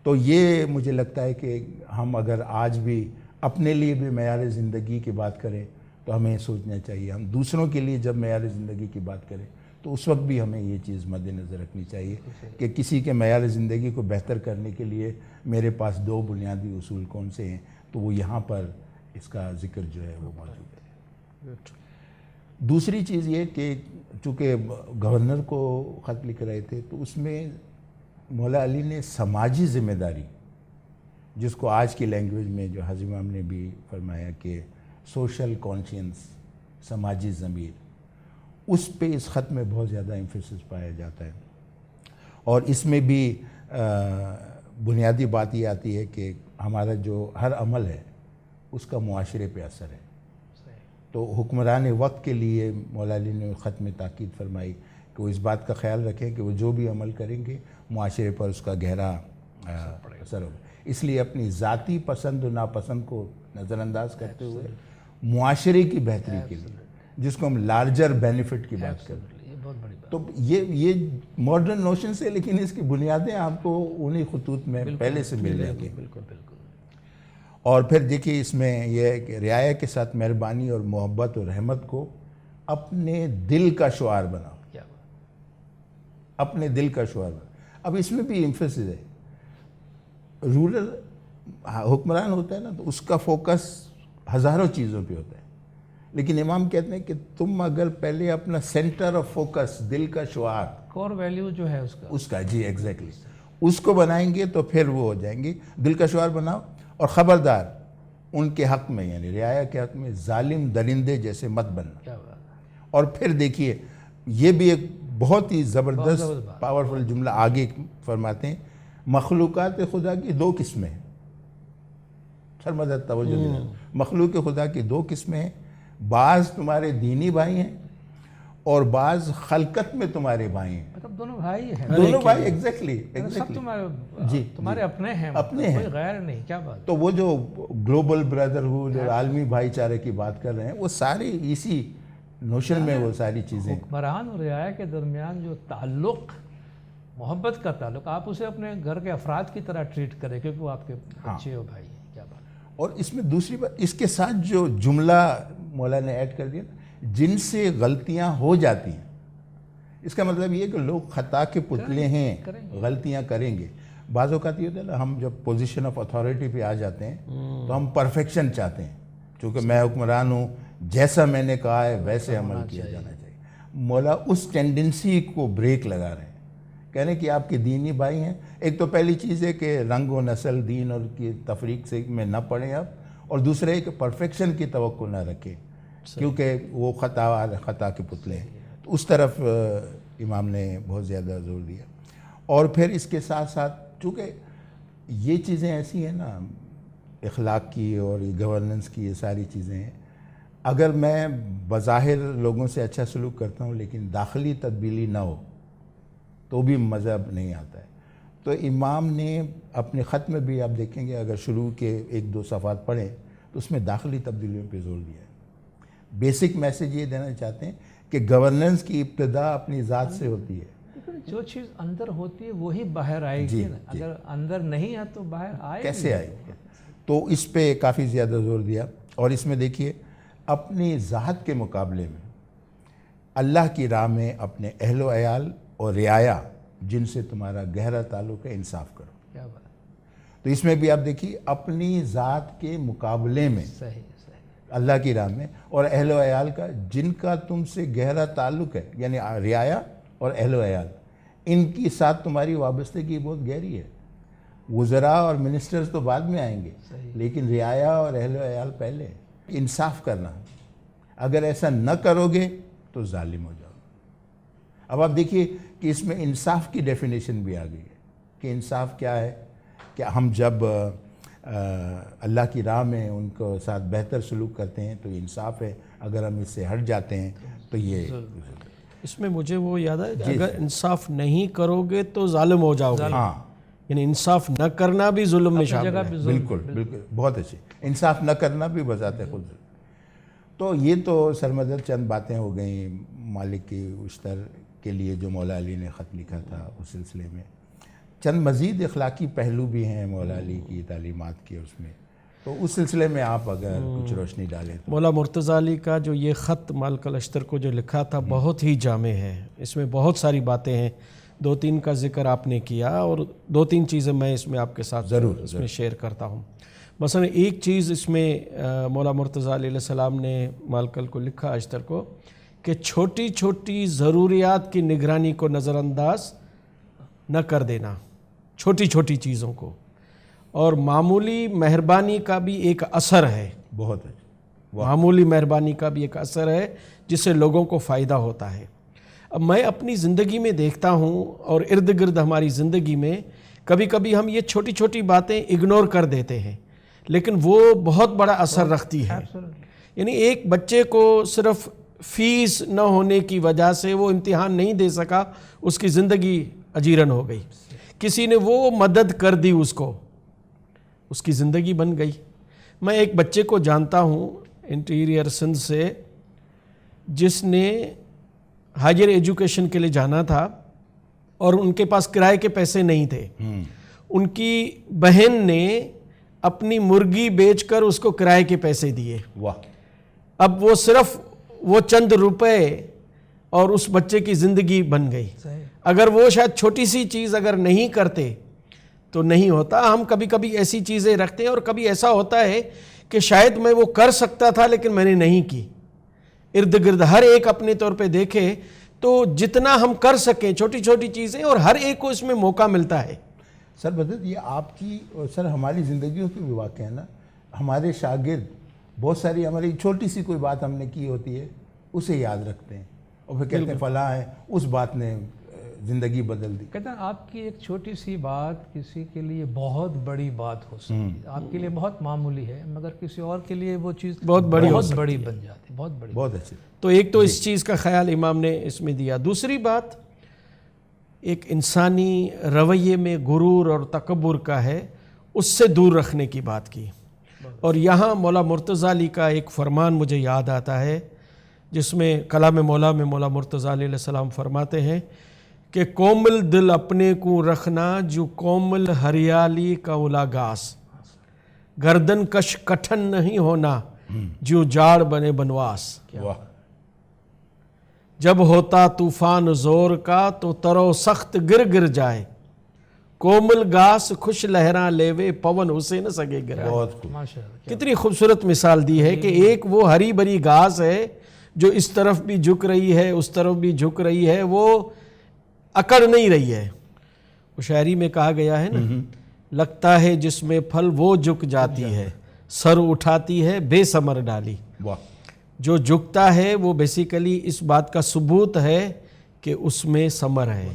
تو یہ مجھے لگتا ہے کہ ہم اگر آج بھی اپنے لیے بھی معیار زندگی کی بات کریں تو ہمیں سوچنا چاہیے، ہم دوسروں کے لیے جب معیار زندگی کی بات کریں تو اس وقت بھی ہمیں یہ چیز مد نظر رکھنی چاہیے کہ کسی کے معیار زندگی کو بہتر کرنے کے لیے میرے پاس 2 بنیادی اصول کون سے ہیں، تو وہ یہاں پر اس کا ذکر جو ہے وہ موجود ہے۔ دوسری چیز یہ کہ چونکہ گورنر کو خط لکھ رہے تھے تو اس میں مولا علی نے سماجی ذمہ داری، جس کو آج کی لینگویج میں جو حاجی امام نے بھی فرمایا کہ سوشل کانشینس، سماجی ضمیر، اس پہ اس خط میں بہت زیادہ ایمفیسس پایا جاتا ہے، اور اس میں بھی بنیادی بات یہ آتی ہے کہ ہمارا جو ہر عمل ہے اس کا معاشرے پہ اثر ہے۔ تو حکمران وقت کے لیے مولا علی نے خط میں تاکید فرمائی کہ وہ اس بات کا خیال رکھیں کہ وہ جو بھی عمل کریں گے معاشرے پر اس کا گہرا اثر ہوگا، اس لیے اپنی ذاتی پسند و ناپسند کو نظر انداز کرتے ہوئے معاشرے کی بہتری کے لیے، جس کو ہم لارجر بینیفٹ کی بات کرتے ہیں، تو یہ ماڈرن نوشن سے، لیکن اس کی بنیادیں آپ کو انہی خطوط میں پہلے سے مل جائیں گی۔ اور پھر دیکھیے اس میں یہ ہے کہ رعایا کے ساتھ مہربانی اور محبت اور رحمت کو اپنے دل کا شعار بناؤ، اپنے دل کا شعار بناؤ۔ اب اس میں بھی ایمفیسس ہے، رورل حکمران ہوتا ہے نا تو اس کا فوکس ہزاروں چیزوں پہ ہوتا ہے، لیکن امام کہتے ہیں کہ تم اگر پہلے اپنا سینٹر آف فوکس، دل کا شعار، کور ویلیو جو ہے اس کا جی ایگزیکٹلی اس کو بنائیں گے تو پھر وہ ہو جائیں گے۔ دل کا شعار بناؤ، اور خبردار ان کے حق میں یعنی رعایا کے حق میں ظالم درندے جیسے مت بننا۔ اور پھر دیکھیے یہ بھی ایک بہت ہی زبردست پاورفل جملہ آگے فرماتے ہیں، مخلوقات خدا کی 2 قسمیں ہیں، سر مدد توجہ دینا، مخلوق خدا کی 2 قسمیں ہیں، بعض تمہارے دینی بھائی ہیں اور بعض خلقت میں تمہارے بھائی ہیں، مطلب دونوں بھائی ہیں، دونوں بھائی ایگزیکٹلی سب تمہارے اپنے ہیں، اپنے ہیں، کوئی غیر نہیں۔ کیا بات؟ تو وہ جو گلوبل بردرہوڈ اور عالمی بھائی چارے کی بات کر رہے ہیں وہ ساری اسی نوشن میں وہ ساری چیزیں۔ حکمران اور رعایا کے درمیان جو تعلق، محبت کا تعلق، آپ اسے اپنے گھر کے افراد کی طرح ٹریٹ کریں کیونکہ وہ آپ کے بچے اور بھائی ہیں۔ کیا بات؟ اور اس میں دوسری بات، اس کے ساتھ جو جملہ مولا نے ایڈ کر دیا، جن سے غلطیاں ہو جاتی ہیں، اس کا مطلب یہ کہ لوگ خطا کے پتلے ہیں، غلطیاں کریں گے۔ بعض اوقات یہ ہوتا ہے نا، ہم جب پوزیشن آف اتھارٹی پہ آ جاتے ہیں تو ہم پرفیکشن چاہتے ہیں، چونکہ میں حکمران ہوں، جیسا میں نے کہا ہے ویسے عمل کیا جانا چاہیے۔ مولا اس ٹینڈنسی کو بریک لگا رہے ہیں، کہہ رہے ہیں کہ آپ کے دینی بھائی ہیں، ایک تو پہلی چیز ہے کہ رنگ و نسل، دین اور کی تفریق سے میں نہ پڑھیں آپ، اور دوسرا ہے کہ پرفیکشن کی توقع نہ رکھیں کیونکہ وہ خطا کے پتلے ہیں۔ تو اس طرف امام نے بہت زیادہ زور دیا۔ اور پھر اس کے ساتھ ساتھ چونکہ یہ چیزیں ایسی ہیں نا، اخلاق کی اور گورننس کی یہ ساری چیزیں ہیں، اگر میں بظاہر لوگوں سے اچھا سلوک کرتا ہوں لیکن داخلی تبدیلی نہ ہو تو بھی مذہب نہیں آتا ہے۔ تو امام نے اپنے خط میں بھی آپ دیکھیں گے، اگر شروع کے 1-2 صفحات پڑھیں تو اس میں داخلی تبدیلیوں پہ زور دیا ہے۔ بیسک میسج یہ دینا چاہتے ہیں کہ گورننس کی ابتدا اپنی ذات سے ہوتی ہے، جو چیز اندر ہوتی ہے وہی باہر آئے گی، اگر اندر نہیں ہے تو باہر آئے کیسے آئے گی؟ تو اس پہ کافی زیادہ زور دیا۔ اور اس میں دیکھیے اپنی ذات کے مقابلے میں اللہ کی راہ میں اپنے اہل و عیال اور رعایا جن سے تمہارا گہرا تعلق ہے انصاف کرو۔ کیا بات؟ تو اس میں بھی آپ دیکھیے اپنی ذات کے مقابلے میں صحیح اللہ کی راہ میں، اور اہل و عیال کا جن کا تم سے گہرا تعلق ہے، یعنی رعایا اور اہل و عیال، ان کی ساتھ تمہاری وابستگی بہت گہری ہے۔ وزراء اور منسٹرز تو بعد میں آئیں گے، لیکن رعایا اور اہل و عیال پہلے۔ انصاف کرنا، اگر ایسا نہ کرو گے تو ظالم ہو جاؤ۔ اب آپ دیکھیے کہ اس میں انصاف کی ڈیفینیشن بھی آ گئی ہے کہ انصاف کیا ہے، کہ ہم جب اللہ کی راہ میں ان کو ساتھ بہتر سلوک کرتے ہیں تو یہ انصاف ہے، اگر ہم اس سے ہٹ جاتے ہیں تو یہ اس میں مجھے وہ یاد ہے کہ اگر انصاف نہیں کرو گے تو ظالم ہو جاؤ گے. ہاں یعنی انصاف نہ کرنا بھی ظلم میں شامل ہے. بالکل بالکل بہت اچھی. انصاف نہ کرنا بھی بذات خود. تو یہ تو سرمدر چند باتیں ہو گئیں مالک کی اشتر کے لیے جو مولا علی نے خط لکھا تھا اس سلسلے میں. چند مزید اخلاقی پہلو بھی ہیں مولا علی کی تعلیمات کے اس میں, تو اس سلسلے میں آپ اگر کچھ روشنی ڈالیں تو. مولا مرتضیٰ علی کا جو یہ خط مالک الاشتر کو جو لکھا تھا بہت ہی جامع ہے. اس میں بہت ساری باتیں ہیں, 2-3 کا ذکر آپ نے کیا اور 2-3 چیزیں میں اس میں آپ کے ساتھ اس میں شیئر کرتا ہوں. مثلا ایک چیز اس میں مولا مرتضیٰ علیہ السلام نے مالکل کو لکھا اشتر کو کہ چھوٹی چھوٹی ضروریات کی نگرانی کو نظر انداز نہ کر دینا, چھوٹی چھوٹی چیزوں کو, اور معمولی مہربانی کا بھی ایک اثر ہے. بہت اچھا. معمولی مہربانی کا بھی ایک اثر ہے جس سے لوگوں کو فائدہ ہوتا ہے. اب میں اپنی زندگی میں دیکھتا ہوں اور ارد گرد ہماری زندگی میں کبھی کبھی ہم یہ چھوٹی چھوٹی باتیں اگنور کر دیتے ہیں لیکن وہ بہت بڑا اثر رکھتی ہے. یعنی ایک بچے کو صرف فیس نہ ہونے کی وجہ سے وہ امتحان نہیں دے سکا, اس کی زندگی اجیرن ہو گئی. کسی نے وہ مدد کر دی اس کو, اس کی زندگی بن گئی. میں ایک بچے کو جانتا ہوں انٹیریئر سندھ سے جس نے ہائر ایجوکیشن کے لیے جانا تھا اور ان کے پاس کرائے کے پیسے نہیں تھے. ان کی بہن نے اپنی مرغی بیچ کر اس کو کرائے کے پیسے دیے. اب وہ صرف وہ چند روپے اور اس بچے کی زندگی بن گئی. اگر وہ شاید چھوٹی سی چیز اگر نہیں کرتے تو نہیں ہوتا. ہم کبھی کبھی ایسی چیزیں رکھتے ہیں اور کبھی ایسا ہوتا ہے کہ شاید میں وہ کر سکتا تھا لیکن میں نے نہیں کی. ارد گرد ہر ایک اپنے طور پہ دیکھے تو جتنا ہم کر سکیں چھوٹی چھوٹی چیزیں, اور ہر ایک کو اس میں موقع ملتا ہے. سر بدر یہ آپ کی اور سر ہماری زندگیوں کی بھی واقع ہے نا. ہمارے شاگرد بہت ساری ہماری چھوٹی سی کوئی بات ہم نے کی ہوتی ہے اسے یاد رکھتے ہیں اور پھر کہتے ہیں فلاں ہے اس بات نے زندگی بدل دی. کہتے ہیں آپ کی ایک چھوٹی سی بات کسی کے لیے بہت بڑی بات ہو سکتی ہے. آپ کے لیے بہت معمولی ہے مگر کسی اور کے لیے وہ چیز بہت بڑی بن جاتی ہے, بہت بڑی. بہت اچھی. تو ایک تو اس چیز کا خیال امام نے اس میں دیا. دوسری بات ایک انسانی رویے میں غرور اور تکبر کا ہے, اس سے دور رکھنے کی بات کی. اور یہاں مولا مرتضیٰ علی کا ایک فرمان مجھے یاد آتا ہے جس میں کلام مولا میں مولا مرتضیٰ علیہ السلام فرماتے ہیں کہ کومل دل اپنے کو رکھنا جو کومل ہریالی کا الاگاس, گردن کش کٹھن نہیں ہونا جو جاڑ بنے بنواس. جب ہوتا طوفان زور کا تو ترو سخت گر جائے, کومل گاس خوش لہراں لیوے پون اسے نہ سگے گرائے. کتنی خوبصورت مثال دی ہے کہ ایک وہ ہری بری گھاس ہے جو اس طرف بھی جھک رہی ہے اس طرف بھی جھک رہی ہے, وہ اکڑ نہیں رہی ہے. وہ شاعری میں کہا گیا ہے نا, لگتا ہے جس میں پھل وہ جھک جاتی ہے, سر اٹھاتی ہے بے ثمر ڈالی. جو جھکتا ہے وہ بیسیکلی اس بات کا ثبوت ہے کہ اس میں ثمر ہے,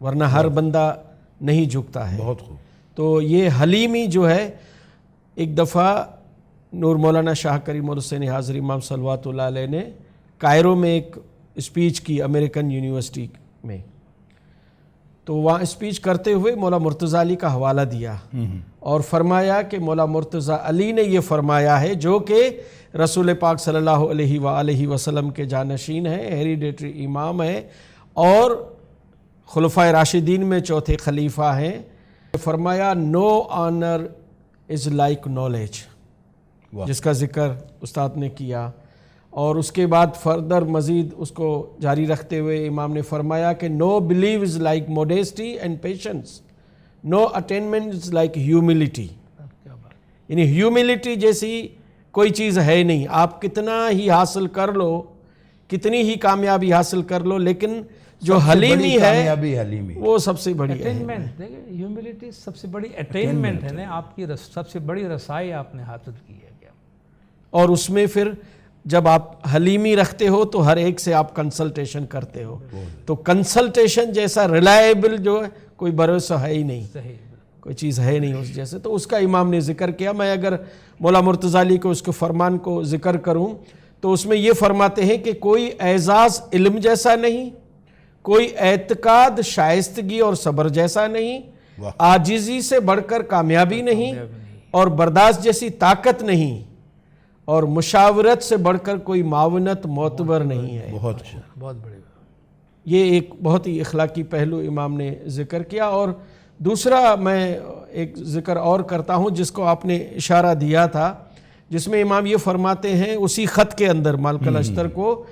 ورنہ ہر بندہ نہیں جھکتا ہے. بہت خوب. تو یہ حلیمی جو ہے, ایک دفعہ نور مولانا شاہ کریم الحسین حاضری امام صلوات اللہ علیہ نے کائرو میں ایک اسپیچ کی امریکن یونیورسٹی میں, تو وہاں اسپیچ کرتے ہوئے مولا مرتضیٰ علی کا حوالہ دیا اور فرمایا کہ مولا مرتضیٰ علی نے یہ فرمایا ہے جو کہ رسول پاک صلی اللہ علیہ وآلہ وسلم کے جانشین ہیں, ہیریڈیٹری امام ہیں اور خلفائے راشدین میں چوتھے خلیفہ ہیں. فرمایا نو آنر از لائک نالج, جس کا ذکر استاد نے کیا. اور اس کے بعد فردر مزید اس کو جاری رکھتے ہوئے امام نے فرمایا کہ no blue is like modesty and patience, no attainment is like humility. یعنی ہیوملٹی جیسی کوئی چیز ہے نہیں. آپ کتنا ہی حاصل کر لو, کتنی ہی کامیابی حاصل کر لو, لیکن جو حلیمی ہے وہ سب سے بڑی اٹینمنٹ. ہیوملٹی سب سے بڑی اٹینمنٹ ہے نا, آپ کی سب سے بڑی رسائی آپ نے حاصل کی ہے. اور اس میں پھر جب آپ حلیمی رکھتے ہو تو ہر ایک سے آپ کنسلٹیشن کرتے ہو, تو کنسلٹیشن جیسا ریلائبل جو ہے کوئی بھروسہ ہے ہی نہیں, کوئی چیز ہے نہیں اس جیسے. تو اس کا امام نے ذکر کیا. میں اگر مولا مرتضیٰ علی کو اس کے فرمان کو ذکر کروں تو اس میں یہ فرماتے ہیں کہ کوئی اعزاز علم جیسا نہیں، کوئی اعتقاد شائستگی اور صبر جیسا نہیں، عاجزی سے بڑھ کر کامیابی نہیں، اور برداشت جیسی طاقت نہیں، اور مشاورت سے بڑھ کر کوئی معاونت معتبر نہیں ہے۔ بہت بہت بڑی یہ ایک بہت ہی اخلاقی پہلو امام نے ذکر کیا۔ اور دوسرا میں ایک ذکر اور کرتا ہوں جس کو آپ نے اشارہ دیا تھا، جس میں امام یہ فرماتے ہیں اسی خط کے اندر مالک الاشتر کو،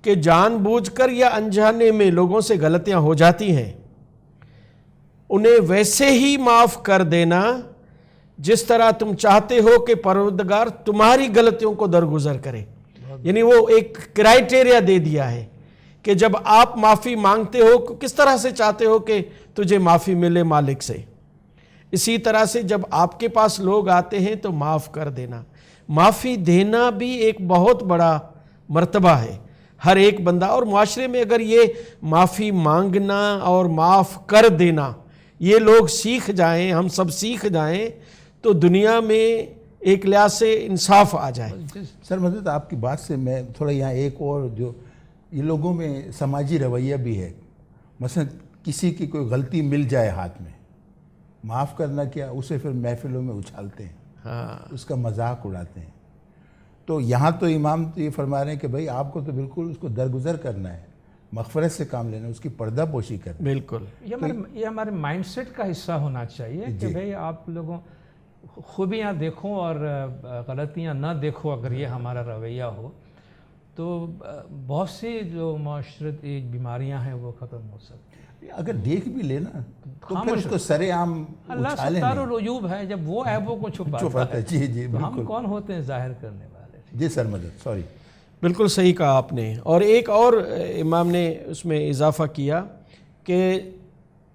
کہ جان بوجھ کر یا انجانے میں لوگوں سے غلطیاں ہو جاتی ہیں، انہیں ویسے ہی معاف کر دینا جس طرح تم چاہتے ہو کہ پروردگار تمہاری غلطیوں کو درگزر کرے۔ یعنی وہ ایک کرائیٹیریا دے دیا ہے کہ جب آپ معافی مانگتے ہو کس طرح سے چاہتے ہو کہ تجھے معافی ملے مالک سے، اسی طرح سے جب آپ کے پاس لوگ آتے ہیں تو معاف کر دینا۔ معافی دینا بھی ایک بہت بڑا مرتبہ ہے ہر ایک بندہ، اور معاشرے میں اگر یہ معافی مانگنا اور معاف کر دینا یہ لوگ سیکھ جائیں، ہم سب سیکھ جائیں، تو دنیا میں ایک لحاظ سے انصاف آ جائے۔ سر مدد آپ کی بات سے میں تھوڑا یہاں ایک اور، جو یہ لوگوں میں سماجی رویہ بھی ہے، مثلا کسی کی کوئی غلطی مل جائے ہاتھ میں، معاف کرنا کیا، اسے پھر محفلوں میں اچھالتے ہیں، اس کا مذاق اڑاتے ہیں۔ تو یہاں تو امام تو یہ فرما رہے ہیں کہ بھائی آپ کو تو بالکل اس کو درگزر کرنا ہے، مغفرت سے کام لینا، اس کی پردہ پوشی کرنا۔ بالکل یہ ہمارے مائنڈ سیٹ کا حصہ ہونا چاہیے کہ بھئی آپ لوگوں خوبیاں دیکھو اور غلطیاں نہ دیکھو۔ اگر یہ ہمارا رویہ ہو تو بہت سی جو معاشرتی بیماریاں ہیں وہ ختم ہو سکتی ہیں۔ اگر دیکھ بھی لینا تو پھر اس کو سرے عام اللہ اچھالیں ستار العیوب ہے، جب وہ عیبوں کو چھپاتا ہے جی جی تو ہم بالکل۔ کون ہوتے ہیں ظاہر کرنے والے؟ جی سر مدد، سوری۔ بالکل صحیح کہا آپ نے۔ اور ایک اور امام نے اس میں اضافہ کیا کہ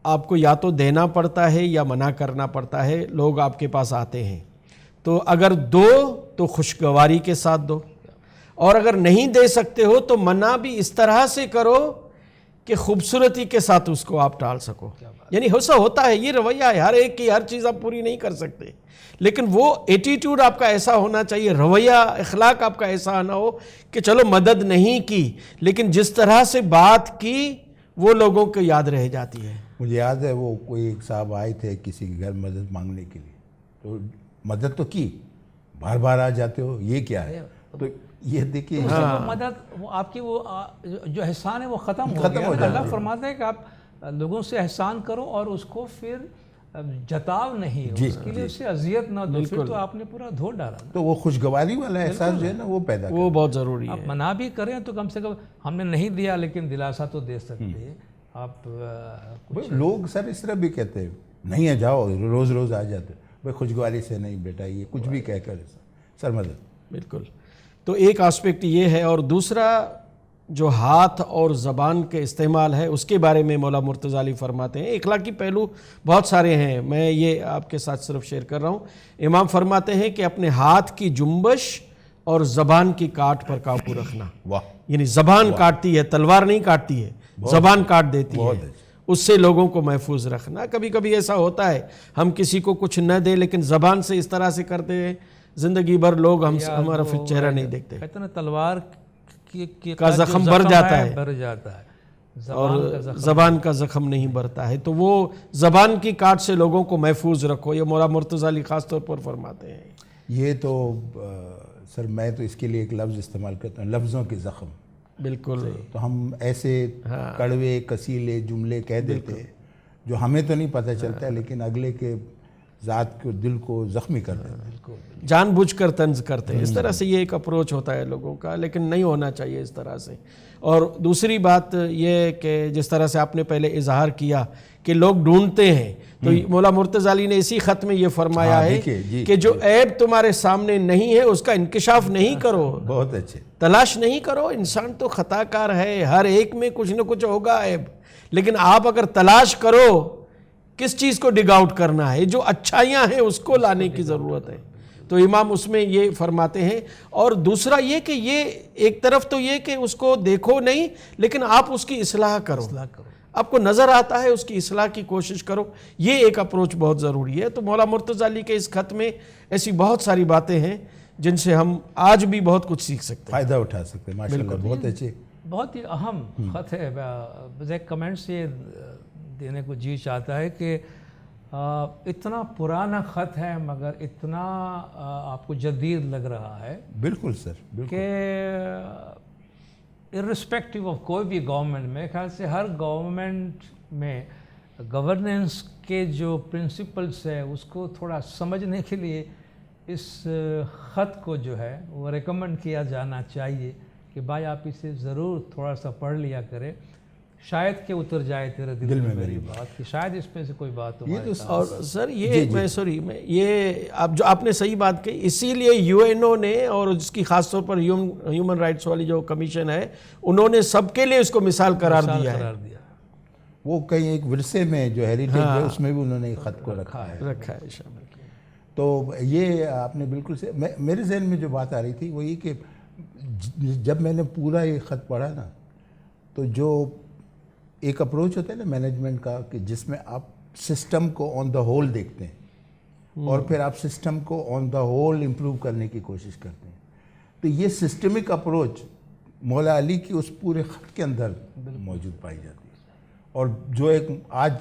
آپ کو یا تو دینا پڑتا ہے یا منع کرنا پڑتا ہے۔ لوگ آپ کے پاس آتے ہیں تو اگر دو تو خوشگواری کے ساتھ دو، اور اگر نہیں دے سکتے ہو تو منع بھی اس طرح سے کرو کہ خوبصورتی کے ساتھ اس کو آپ ٹال سکو۔ یعنی ایسا ہوتا ہے، یہ رویہ ہے، ہر ایک کی ہر چیز آپ پوری نہیں کر سکتے، لیکن وہ ایٹیٹیوڈ آپ کا ایسا ہونا چاہیے، رویہ اخلاق آپ کا ایسا نہ ہو کہ چلو مدد نہیں کی لیکن جس طرح سے بات کی وہ لوگوں کو یاد رہ جاتی ہے۔ مجھے یاد ہے وہ کوئی ایک صاحب آئے تھے کسی کے گھر مدد مانگنے کے لیے، تو مدد تو کی، بار بار آ جاتے ہو، یہ کیا ہے؟ تو یہ دیکھیے مدد وہ آپ کی وہ جو احسان ہے وہ ختم ہو گیا۔ اللہ فرماتا ہے کہ آپ لوگوں سے احسان کرو اور اس کو پھر جتاؤ نہیں، اس کے لیے اسے اذیت نہ دو، پھر تو آپ نے پورا دھو ڈالا۔ تو وہ خوشگواری والا احساس جو ہے نا وہ پیدا وہ بہت ضروری ہے۔ آپ منع بھی کریں تو کم سے کم ہم نے نہیں دیا لیکن دلاسا تو دے سکتے ہیں آپ۔ لوگ سر اس طرح بھی کہتے ہیں نہیں ہے جاؤ، روز روز آ جاتے، بھائی خوشگواری سے نہیں بیٹا، یہ کچھ بھی کہہ کر سر مدد۔ بالکل، تو ایک آسپیکٹ یہ ہے، اور دوسرا جو ہاتھ اور زبان کے استعمال ہے اس کے بارے میں مولا مرتضی علی فرماتے ہیں۔ اخلاقی پہلو بہت سارے ہیں، میں یہ آپ کے ساتھ صرف شیئر کر رہا ہوں۔ امام فرماتے ہیں کہ اپنے ہاتھ کی جنبش اور زبان کی کاٹ پر قابو رکھنا۔ یعنی زبان کاٹتی ہے، تلوار نہیں کاٹتی ہے، زبان کاٹ دیتی ہے، اس سے لوگوں کو محفوظ رکھنا۔ کبھی کبھی ایسا ہوتا ہے ہم کسی کو کچھ نہ دیں لیکن زبان سے اس طرح سے کرتے ہیں زندگی بھر لوگ ہمارا پھر چہرہ نہیں دیکھتے، کہتے ہیں تلوار کا زخم بھر جاتا ہے، بھر جاتا ہے، اور زبان کا زخم نہیں بھرتا ہے۔ تو وہ زبان کی کاٹ سے لوگوں کو محفوظ رکھو، یہ مولا مرتضی علی خاص طور پر فرماتے ہیں۔ یہ تو سر میں تو اس کے لیے ایک لفظ استعمال کرتا ہوں، لفظوں کے زخم۔ بالکل، تو ہم ایسے کڑوے کسیلے جملے کہہ دیتے ہیں جو ہمیں تو نہیں پتہ چلتا ہے لیکن اگلے کے ذات کو، دل کو زخمی کرتے ہیں، جان بوجھ کر طنز کرتے ہیں۔ اس طرح سے یہ ایک اپروچ ہوتا ہے لوگوں کا، لیکن نہیں ہونا چاہیے اس طرح سے۔ اور دوسری بات یہ کہ جس طرح سے آپ نے پہلے اظہار کیا کہ لوگ ڈھونڈتے ہیں، تو مولا مرتضی علی نے اسی خط میں یہ فرمایا ہے کہ جو عیب تمہارے سامنے نہیں ہے اس کا انکشاف نہیں کرو، بہت اچھے، تلاش نہیں کرو۔ انسان تو خطا کار ہے، ہر ایک میں کچھ نہ کچھ ہوگا عیب، لیکن آپ اگر تلاش کرو کس چیز کو ڈگ آؤٹ کرنا ہے، جو اچھائیاں ہیں اس کو لانے کی ضرورت ہے۔ تو امام اس میں یہ فرماتے ہیں۔ اور دوسرا یہ کہ یہ ایک طرف تو یہ کہ اس کو دیکھو نہیں لیکن آپ اس کی اصلاح کرو، آپ کو نظر آتا ہے اس کی اصلاح کی کوشش کرو، یہ ایک اپروچ بہت ضروری ہے۔ تو مولا مرتضی علی کے اس خط میں ایسی بہت ساری باتیں ہیں جن سے ہم آج بھی بہت کچھ سیکھ سکتے ہیں. فائدہ اٹھا سکتے ہیں. ماشاء اللہ بہت اچھے. بہت ہی اہم خط ہے. بس ایک کمنٹس یہ دینے کو جی چاہتا ہے کہ اتنا پرانا خط ہے مگر اتنا آپ کو جدید لگ رہا ہے. بالکل سر, بالکل. کہ ارسپیکٹیو آف کوئی بھی گورنمنٹ میں خیال سے ہر گورنمنٹ میں گورننس کے جو پرنسپلس ہے اس کو تھوڑا سمجھنے کے لیے اس خط کو جو ہے وہ ریکمنڈ کیا جانا چاہیے کہ بھائی آپ اسے ضرور تھوڑا سا پڑھ لیا کرے, شاید کہ اتر جائے تیرے دل میں میری بات, کہ شاید اس میں سے کوئی بات تمہارے ساتھ. اور سر یہ آپ نے صحیح بات کہی, اسی لیے UN نے اور اس کی خاص طور پر ہیومن رائٹس والی جو کمیشن ہے انہوں نے سب کے لیے اس کو مثال قرار دیا ہے. وہ کہیں ایک ورثے میں جو ہیریٹیج ہے اس میں بھی انہوں نے خط کو رکھا ہے شامل کیا. تو یہ آپ نے بالکل سے میرے ذہن میں جو بات آ رہی تھی وہ یہ کہ جب میں نے پورا یہ خط پڑھا نا تو جو ایک اپروچ ہوتا ہے نا مینجمنٹ کا کہ جس میں آپ سسٹم کو آن دا ہول دیکھتے ہیں اور پھر آپ سسٹم کو آن دا ہول امپروو کرنے کی کوشش کرتے ہیں, تو یہ سسٹمک اپروچ مولا علی کی اس پورے خط کے اندر موجود پائی جاتی ہے. اور جو ایک آج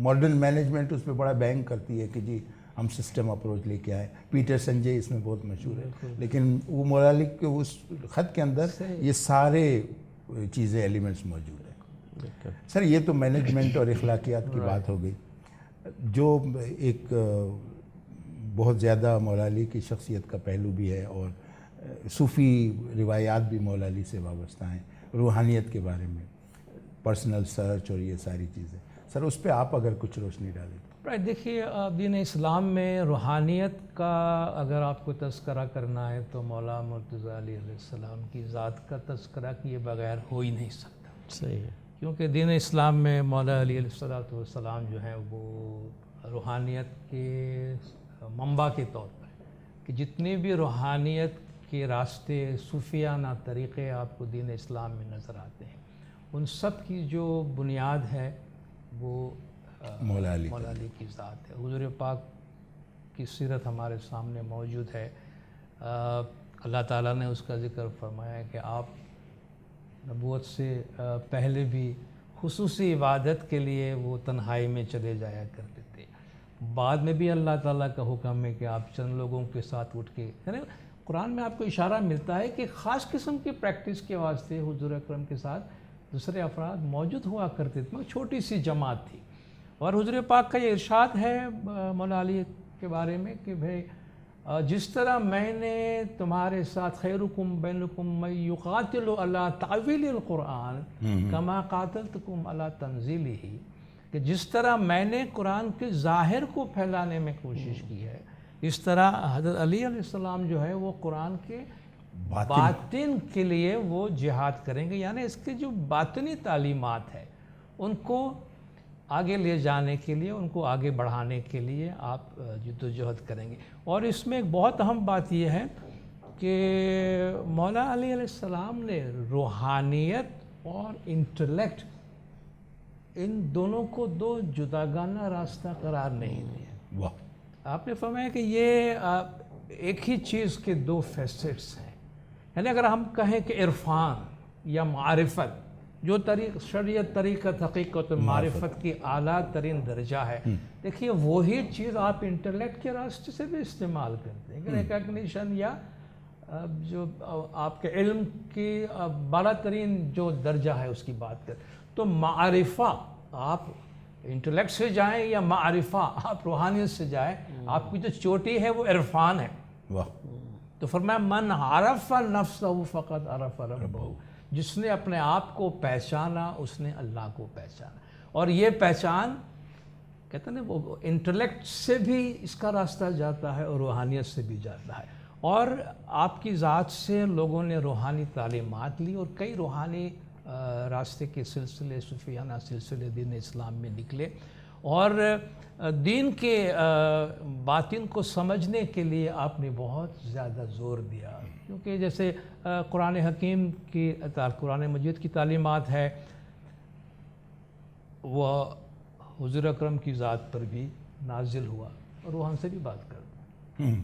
ماڈرن مینجمنٹ اس میں بڑا بینگ کرتی ہے کہ جی ہم سسٹم اپروچ لے کے آئے, پیٹر سنجے اس میں بہت مشہور ہے, لیکن وہ مولا علی کے اس خط کے اندر یہ سارے چیزیں ایلیمنٹس موجود ہیں. سر یہ تو مینجمنٹ اور اخلاقیات کی بات ہو گئی. جو ایک بہت زیادہ مولا علی کی شخصیت کا پہلو بھی ہے اور صوفی روایات بھی مولا علی سے وابستہ ہیں, روحانیت کے بارے میں پرسنل سرچ اور یہ ساری چیزیں, سر اس پہ آپ اگر کچھ روشنی ڈالیں. دیکھیے دین اسلام میں روحانیت کا اگر آپ کو تذکرہ کرنا ہے تو مولا مرتضیٰ علیہ السلام کی ذات کا تذکرہ کیے بغیر ہو ہی نہیں سکتا. صحیح ہے, کیونکہ دین اسلام میں مولا علیہ السلام جو ہیں وہ روحانیت کے منبع کے طور پر کہ جتنے بھی روحانیت کے راستے صوفیانہ طریقے آپ کو دین اسلام میں نظر آتے ہیں ان سب کی جو بنیاد ہے وہ مولا علی کی ذات ہے. حضور پاک کی سیرت ہمارے سامنے موجود ہے. اللہ تعالیٰ نے اس کا ذکر فرمایا ہے کہ آپ نبوت سے پہلے بھی خصوصی عبادت کے لیے وہ تنہائی میں چلے جایا کرتے تھے. بعد میں بھی اللہ تعالیٰ کا حکم ہے کہ آپ چند لوگوں کے ساتھ اٹھ کے, یعنی قرآن میں آپ کو اشارہ ملتا ہے کہ خاص قسم کی پریکٹس کے واسطے حضور اکرم کے ساتھ دوسرے افراد موجود ہوا کرتے تھے, مگر چھوٹی سی جماعت تھی. اور حضور پاک کا یہ ارشاد ہے مولا علی کے بارے میں کہ بھئی جس طرح میں نے تمہارے ساتھ خیرکم بینکم من یقاتل علی تعویل القرآن کما قاتلتکم علی تنزیلہ, کہ جس طرح میں نے قرآن کے ظاہر کو پھیلانے میں کوشش کی ہے اس طرح حضرت علی علیہ السلام جو ہے وہ قرآن کے باطن کے لیے وہ جہاد کریں گے. یعنی اس کے جو باطنی تعلیمات ہے ان کو آگے لے جانے کے لیے, ان کو آگے بڑھانے کے لیے آپ جد و جہد کریں گے. اور اس میں ایک بہت اہم بات یہ ہے کہ مولا علی علیہ السلام نے روحانیت اور انٹلیکٹ ان دونوں کو دو جداگانہ راستہ قرار نہیں دیا. آپ نے فرمایا کہ یہ ایک ہی چیز کے دو فیسٹس ہیں. یعنی اگر ہم کہیں کہ عرفان یا معرفت جو شریعت طریقت حقیقت معرفت کی اعلیٰ ترین درجہ ہے, دیکھیے وہی چیز آپ انٹلیکٹ کے راستے سے بھی استعمال کرتے ہیں. ریکگنیشن یا جو آپ کے علم کی بالا ترین جو درجہ ہے اس کی بات کریں تو معرفہ آپ انٹلیکٹ سے جائیں یا معرفہ آپ روحانیت سے جائیں, آپ کی جو چوٹی ہے وہ عرفان ہے. تو فرمایا من عرف نفسہ فقد عرف ربہ, جس نے اپنے آپ کو پہچانا اس نے اللہ کو پہچانا. اور یہ پہچان کہتے ہیں وہ انٹلیکٹ سے بھی اس کا راستہ جاتا ہے اور روحانیت سے بھی جاتا ہے. اور آپ کی ذات سے لوگوں نے روحانی تعلیمات لی اور کئی روحانی راستے کے سلسلے صوفیانہ سلسلے دین اسلام میں نکلے, اور دین کے باطن کو سمجھنے کے لیے آپ نے بہت زیادہ زور دیا. کیونکہ جیسے قرآن حکیم کی قرآن مجید کی تعلیمات ہے وہ حضور اکرم کی ذات پر بھی نازل ہوا, اور وہ ہم سے بھی بات کرتے ہیں.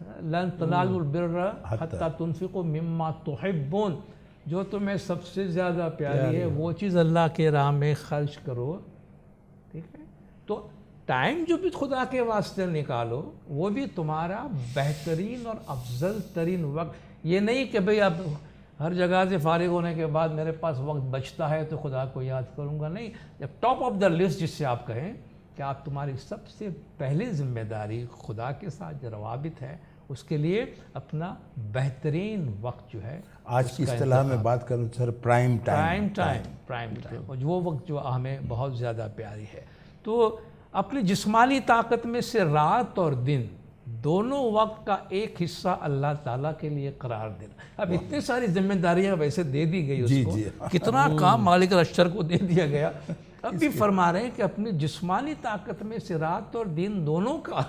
لن تنالوا البر حتی تنفقوا مما تحبون، جو تمہیں سب سے زیادہ پیاری ہے وہ چیز اللہ کے راہ میں خرچ کرو. ٹھیک ہے، تو ٹائم جو بھی خدا کے واسطے نکالو وہ بھی تمہارا بہترین اور افضل ترین وقت. یہ نہیں کہ بھئی اب ہر جگہ سے فارغ ہونے کے بعد میرے پاس وقت بچتا ہے تو خدا کو یاد کروں گا. نہیں، جب ٹاپ آف دا لسٹ جس سے آپ کہیں کہ آپ تمہاری سب سے پہلی ذمہ داری خدا کے ساتھ جو روابط ہے اس کے لیے اپنا بہترین وقت جو ہے آج کی اصطلاح میں بات کروں سر، پرائم ٹائم. اور وہ وقت جو ہمیں بہت زیادہ پیاری ہے. تو اپنی جسمانی طاقت میں سے رات اور دن دونوں وقت کا ایک حصہ اللہ تعالیٰ کے لیے قرار دینا. اب اتنی ساری ذمہ داریاں ویسے دے دی گئی اس کو، کتنا کام مالک الاشتر کو دے دیا گیا. اب بھی فرما رہے ہیں کہ اپنی جسمانی طاقت میں سے رات اور دن دونوں کا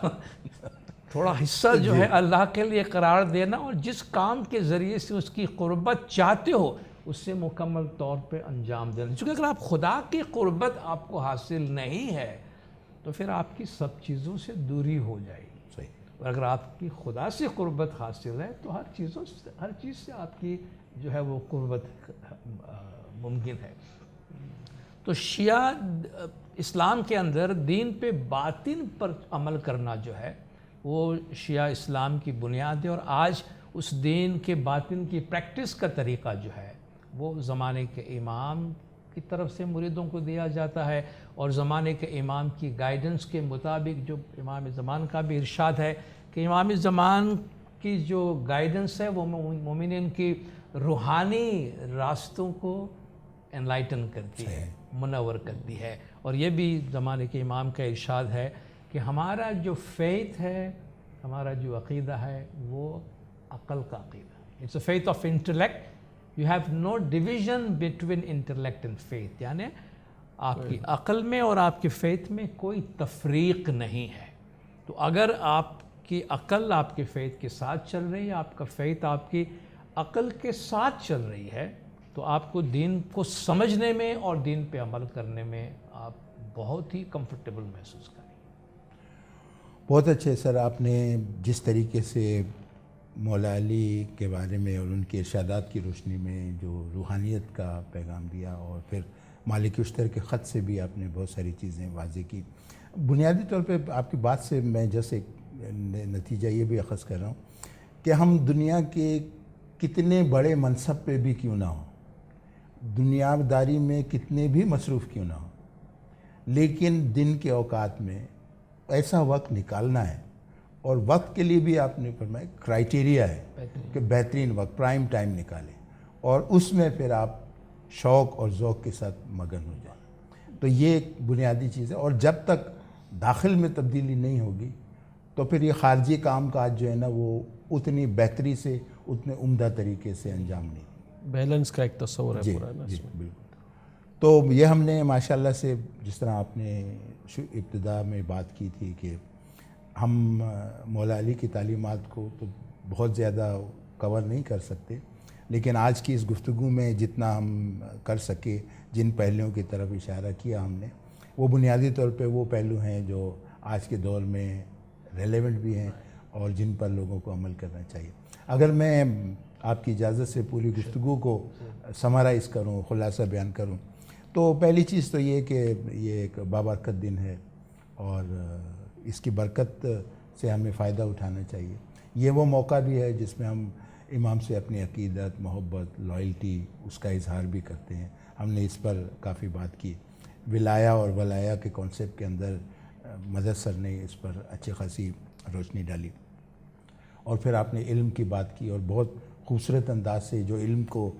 تھوڑا حصہ جو ہے اللہ کے لیے قرار دینا، اور جس کام کے ذریعے سے اس کی قربت چاہتے ہو اس سے مکمل طور پہ انجام دینا. چونکہ اگر آپ خدا کی قربت آپ کو حاصل نہیں ہے تو پھر آپ کی سب چیزوں سے دوری ہو جائے گی. اور اگر آپ کی خدا سے قربت حاصل ہے تو ہر چیز سے آپ کی جو ہے وہ قربت ممکن ہے. تو شیعہ اسلام کے اندر دین پہ باطن پر عمل کرنا جو ہے وہ شیعہ اسلام کی بنیاد ہے. اور آج اس دین کے باطن کی پریکٹس کا طریقہ جو ہے وہ زمانے کے امام کی طرف سے مریدوں کو دیا جاتا ہے، اور زمانے کے امام کی گائیڈنس کے مطابق جو امام زمان کا بھی ارشاد ہے کہ امام زمان کی جو گائیڈنس ہے وہ مومنین کی روحانی راستوں کو انلائٹن کرتی ہے، منور کرتی ہے. اور یہ بھی زمانے کے امام کا ارشاد ہے کہ ہمارا جو فیتھ ہے، ہمارا جو عقیدہ ہے وہ عقل کا عقیدہ ہے. It's a faith of intellect. You have no division between intellect and faith. یعنی آپ کی عقل میں اور آپ کی فیتھ میں کوئی تفریق نہیں ہے. تو اگر آپ کی عقل آپ کے فیتھ کے ساتھ چل رہی ہے، آپ کا فیتھ آپ کی عقل کے ساتھ چل رہی ہے، تو آپ کو دین کو سمجھنے میں اور دین پہ عمل کرنے میں آپ بہت ہی کمفرٹیبل محسوس کریں. بہت اچھے سر، آپ نے جس طریقے سے مولا علی کے بارے میں اور ان کے ارشادات کی روشنی میں جو روحانیت کا پیغام دیا، اور پھر مالک اشتر کے خط سے بھی آپ نے بہت ساری چیزیں واضح کی. بنیادی طور پہ آپ کی بات سے میں جیسے نتیجہ یہ بھی اخذ کر رہا ہوں کہ ہم دنیا کے کتنے بڑے منصب پہ بھی کیوں نہ ہوں، دنیا داری میں کتنے بھی مصروف کیوں نہ ہوں، لیکن دن کے اوقات میں ایسا وقت نکالنا ہے. اور وقت کے لیے بھی آپ نے فرمایا کرائیٹیریا ہے کہ بہترین وقت پرائم ٹائم نکالیں، اور اس میں پھر آپ شوق اور ذوق کے ساتھ مگن ہو جائیں. تو یہ ایک بنیادی چیز ہے. اور جب تک داخل میں تبدیلی نہیں ہوگی تو پھر یہ خارجی کام کاج جو ہے نا وہ اتنی بہتری سے، اتنے عمدہ طریقے سے انجام نہیں. بیلنس کا ایک تصور ہے پورا. جی بالکل. تو یہ ہم نے ماشاءاللہ سے، جس طرح آپ نے ابتدا میں بات کی تھی کہ ہم مولا علی کی تعلیمات کو تو بہت زیادہ کور نہیں کر سکتے، لیکن آج کی اس گفتگو میں جتنا ہم کر سکے، جن پہلوؤں کی طرف اشارہ کیا ہم نے، وہ بنیادی طور پہ وہ پہلو ہیں جو آج کے دور میں ریلیونٹ بھی ہیں اور جن پر لوگوں کو عمل کرنا چاہیے. اگر میں آپ کی اجازت سے پوری گفتگو کو سمرائز کروں، خلاصہ بیان کروں، تو پہلی چیز تو یہ کہ یہ ایک بابرکت دن ہے اور اس کی برکت سے ہمیں فائدہ اٹھانا چاہیے. یہ وہ موقع بھی ہے جس میں ہم امام سے اپنی عقیدت، محبت، لائلٹی اس کا اظہار بھی کرتے ہیں. ہم نے اس پر کافی بات کی. ولایا اور ولایا کے کانسیپٹ کے اندر مدد سر نے اس پر اچھی خاصی روشنی ڈالی. اور پھر آپ نے علم کی بات کی اور بہت خوبصورت انداز سے جو علم کو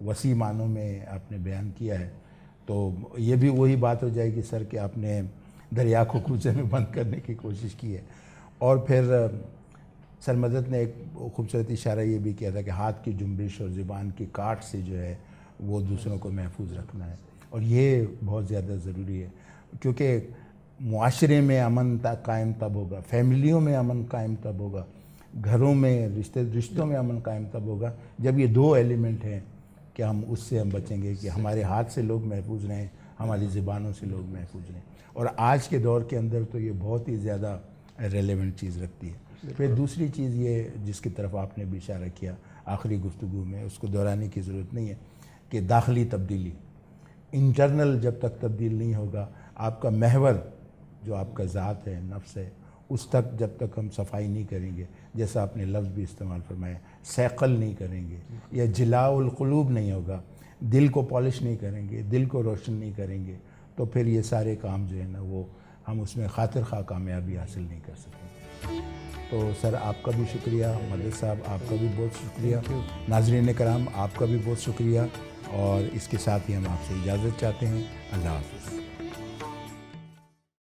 وسیع معنوں میں آپ نے بیان کیا ہے. تو یہ بھی وہی بات ہو جائے گی سر کہ آپ نے دریا کو کوزے میں بند کرنے کی کوشش کی ہے. اور پھر سر مدد نے ایک خوبصورت اشارہ یہ بھی کیا تھا کہ ہاتھ کی جنبش اور زبان کی کاٹ سے جو ہے وہ دوسروں کو محفوظ رکھنا ہے. اور یہ بہت زیادہ ضروری ہے کیونکہ معاشرے میں امن قائم تب ہوگا، فیملیوں میں امن قائم تب ہوگا، گھروں میں رشتوں میں امن قائم تب ہوگا جب یہ دو ایلیمنٹ ہیں کہ ہم اس سے ہم بچیں گے کہ ہمارے ہاتھ سے لوگ محفوظ رہیں، ہماری زبانوں سے لوگ محفوظ رہیں. اور آج کے دور کے اندر تو یہ بہت ہی زیادہ ریلیونٹ چیز رکھتی ہے. پھر دوسری چیز یہ جس کی طرف آپ نے بھی اشارہ کیا آخری گفتگو میں، اس کو دہرانے کی ضرورت نہیں ہے، کہ داخلی تبدیلی، انٹرنل جب تک تبدیل نہیں ہوگا، آپ کا محور جو آپ کا ذات ہے، نفس ہے، اس تک جب تک ہم صفائی نہیں کریں گے، جیسا آپ نے لفظ بھی استعمال فرمایا، سیقل نہیں کریں گے یا جلاء القلوب نہیں ہوگا، دل کو پالش نہیں کریں گے، دل کو روشن نہیں کریں گے، تو پھر یہ سارے کام جو ہے نا وہ ہم اس میں خاطر خواہ کامیابی حاصل نہیں کر سکیں گے۔ تو سر آپ کا بھی شکریہ، مدد صاحب آپ کا بھی بہت شکریہ، ناظرین کرام آپ کا بھی بہت شکریہ، اور اس کے ساتھ ہی ہم آپ سے اجازت چاہتے ہیں۔ اللہ حافظ۔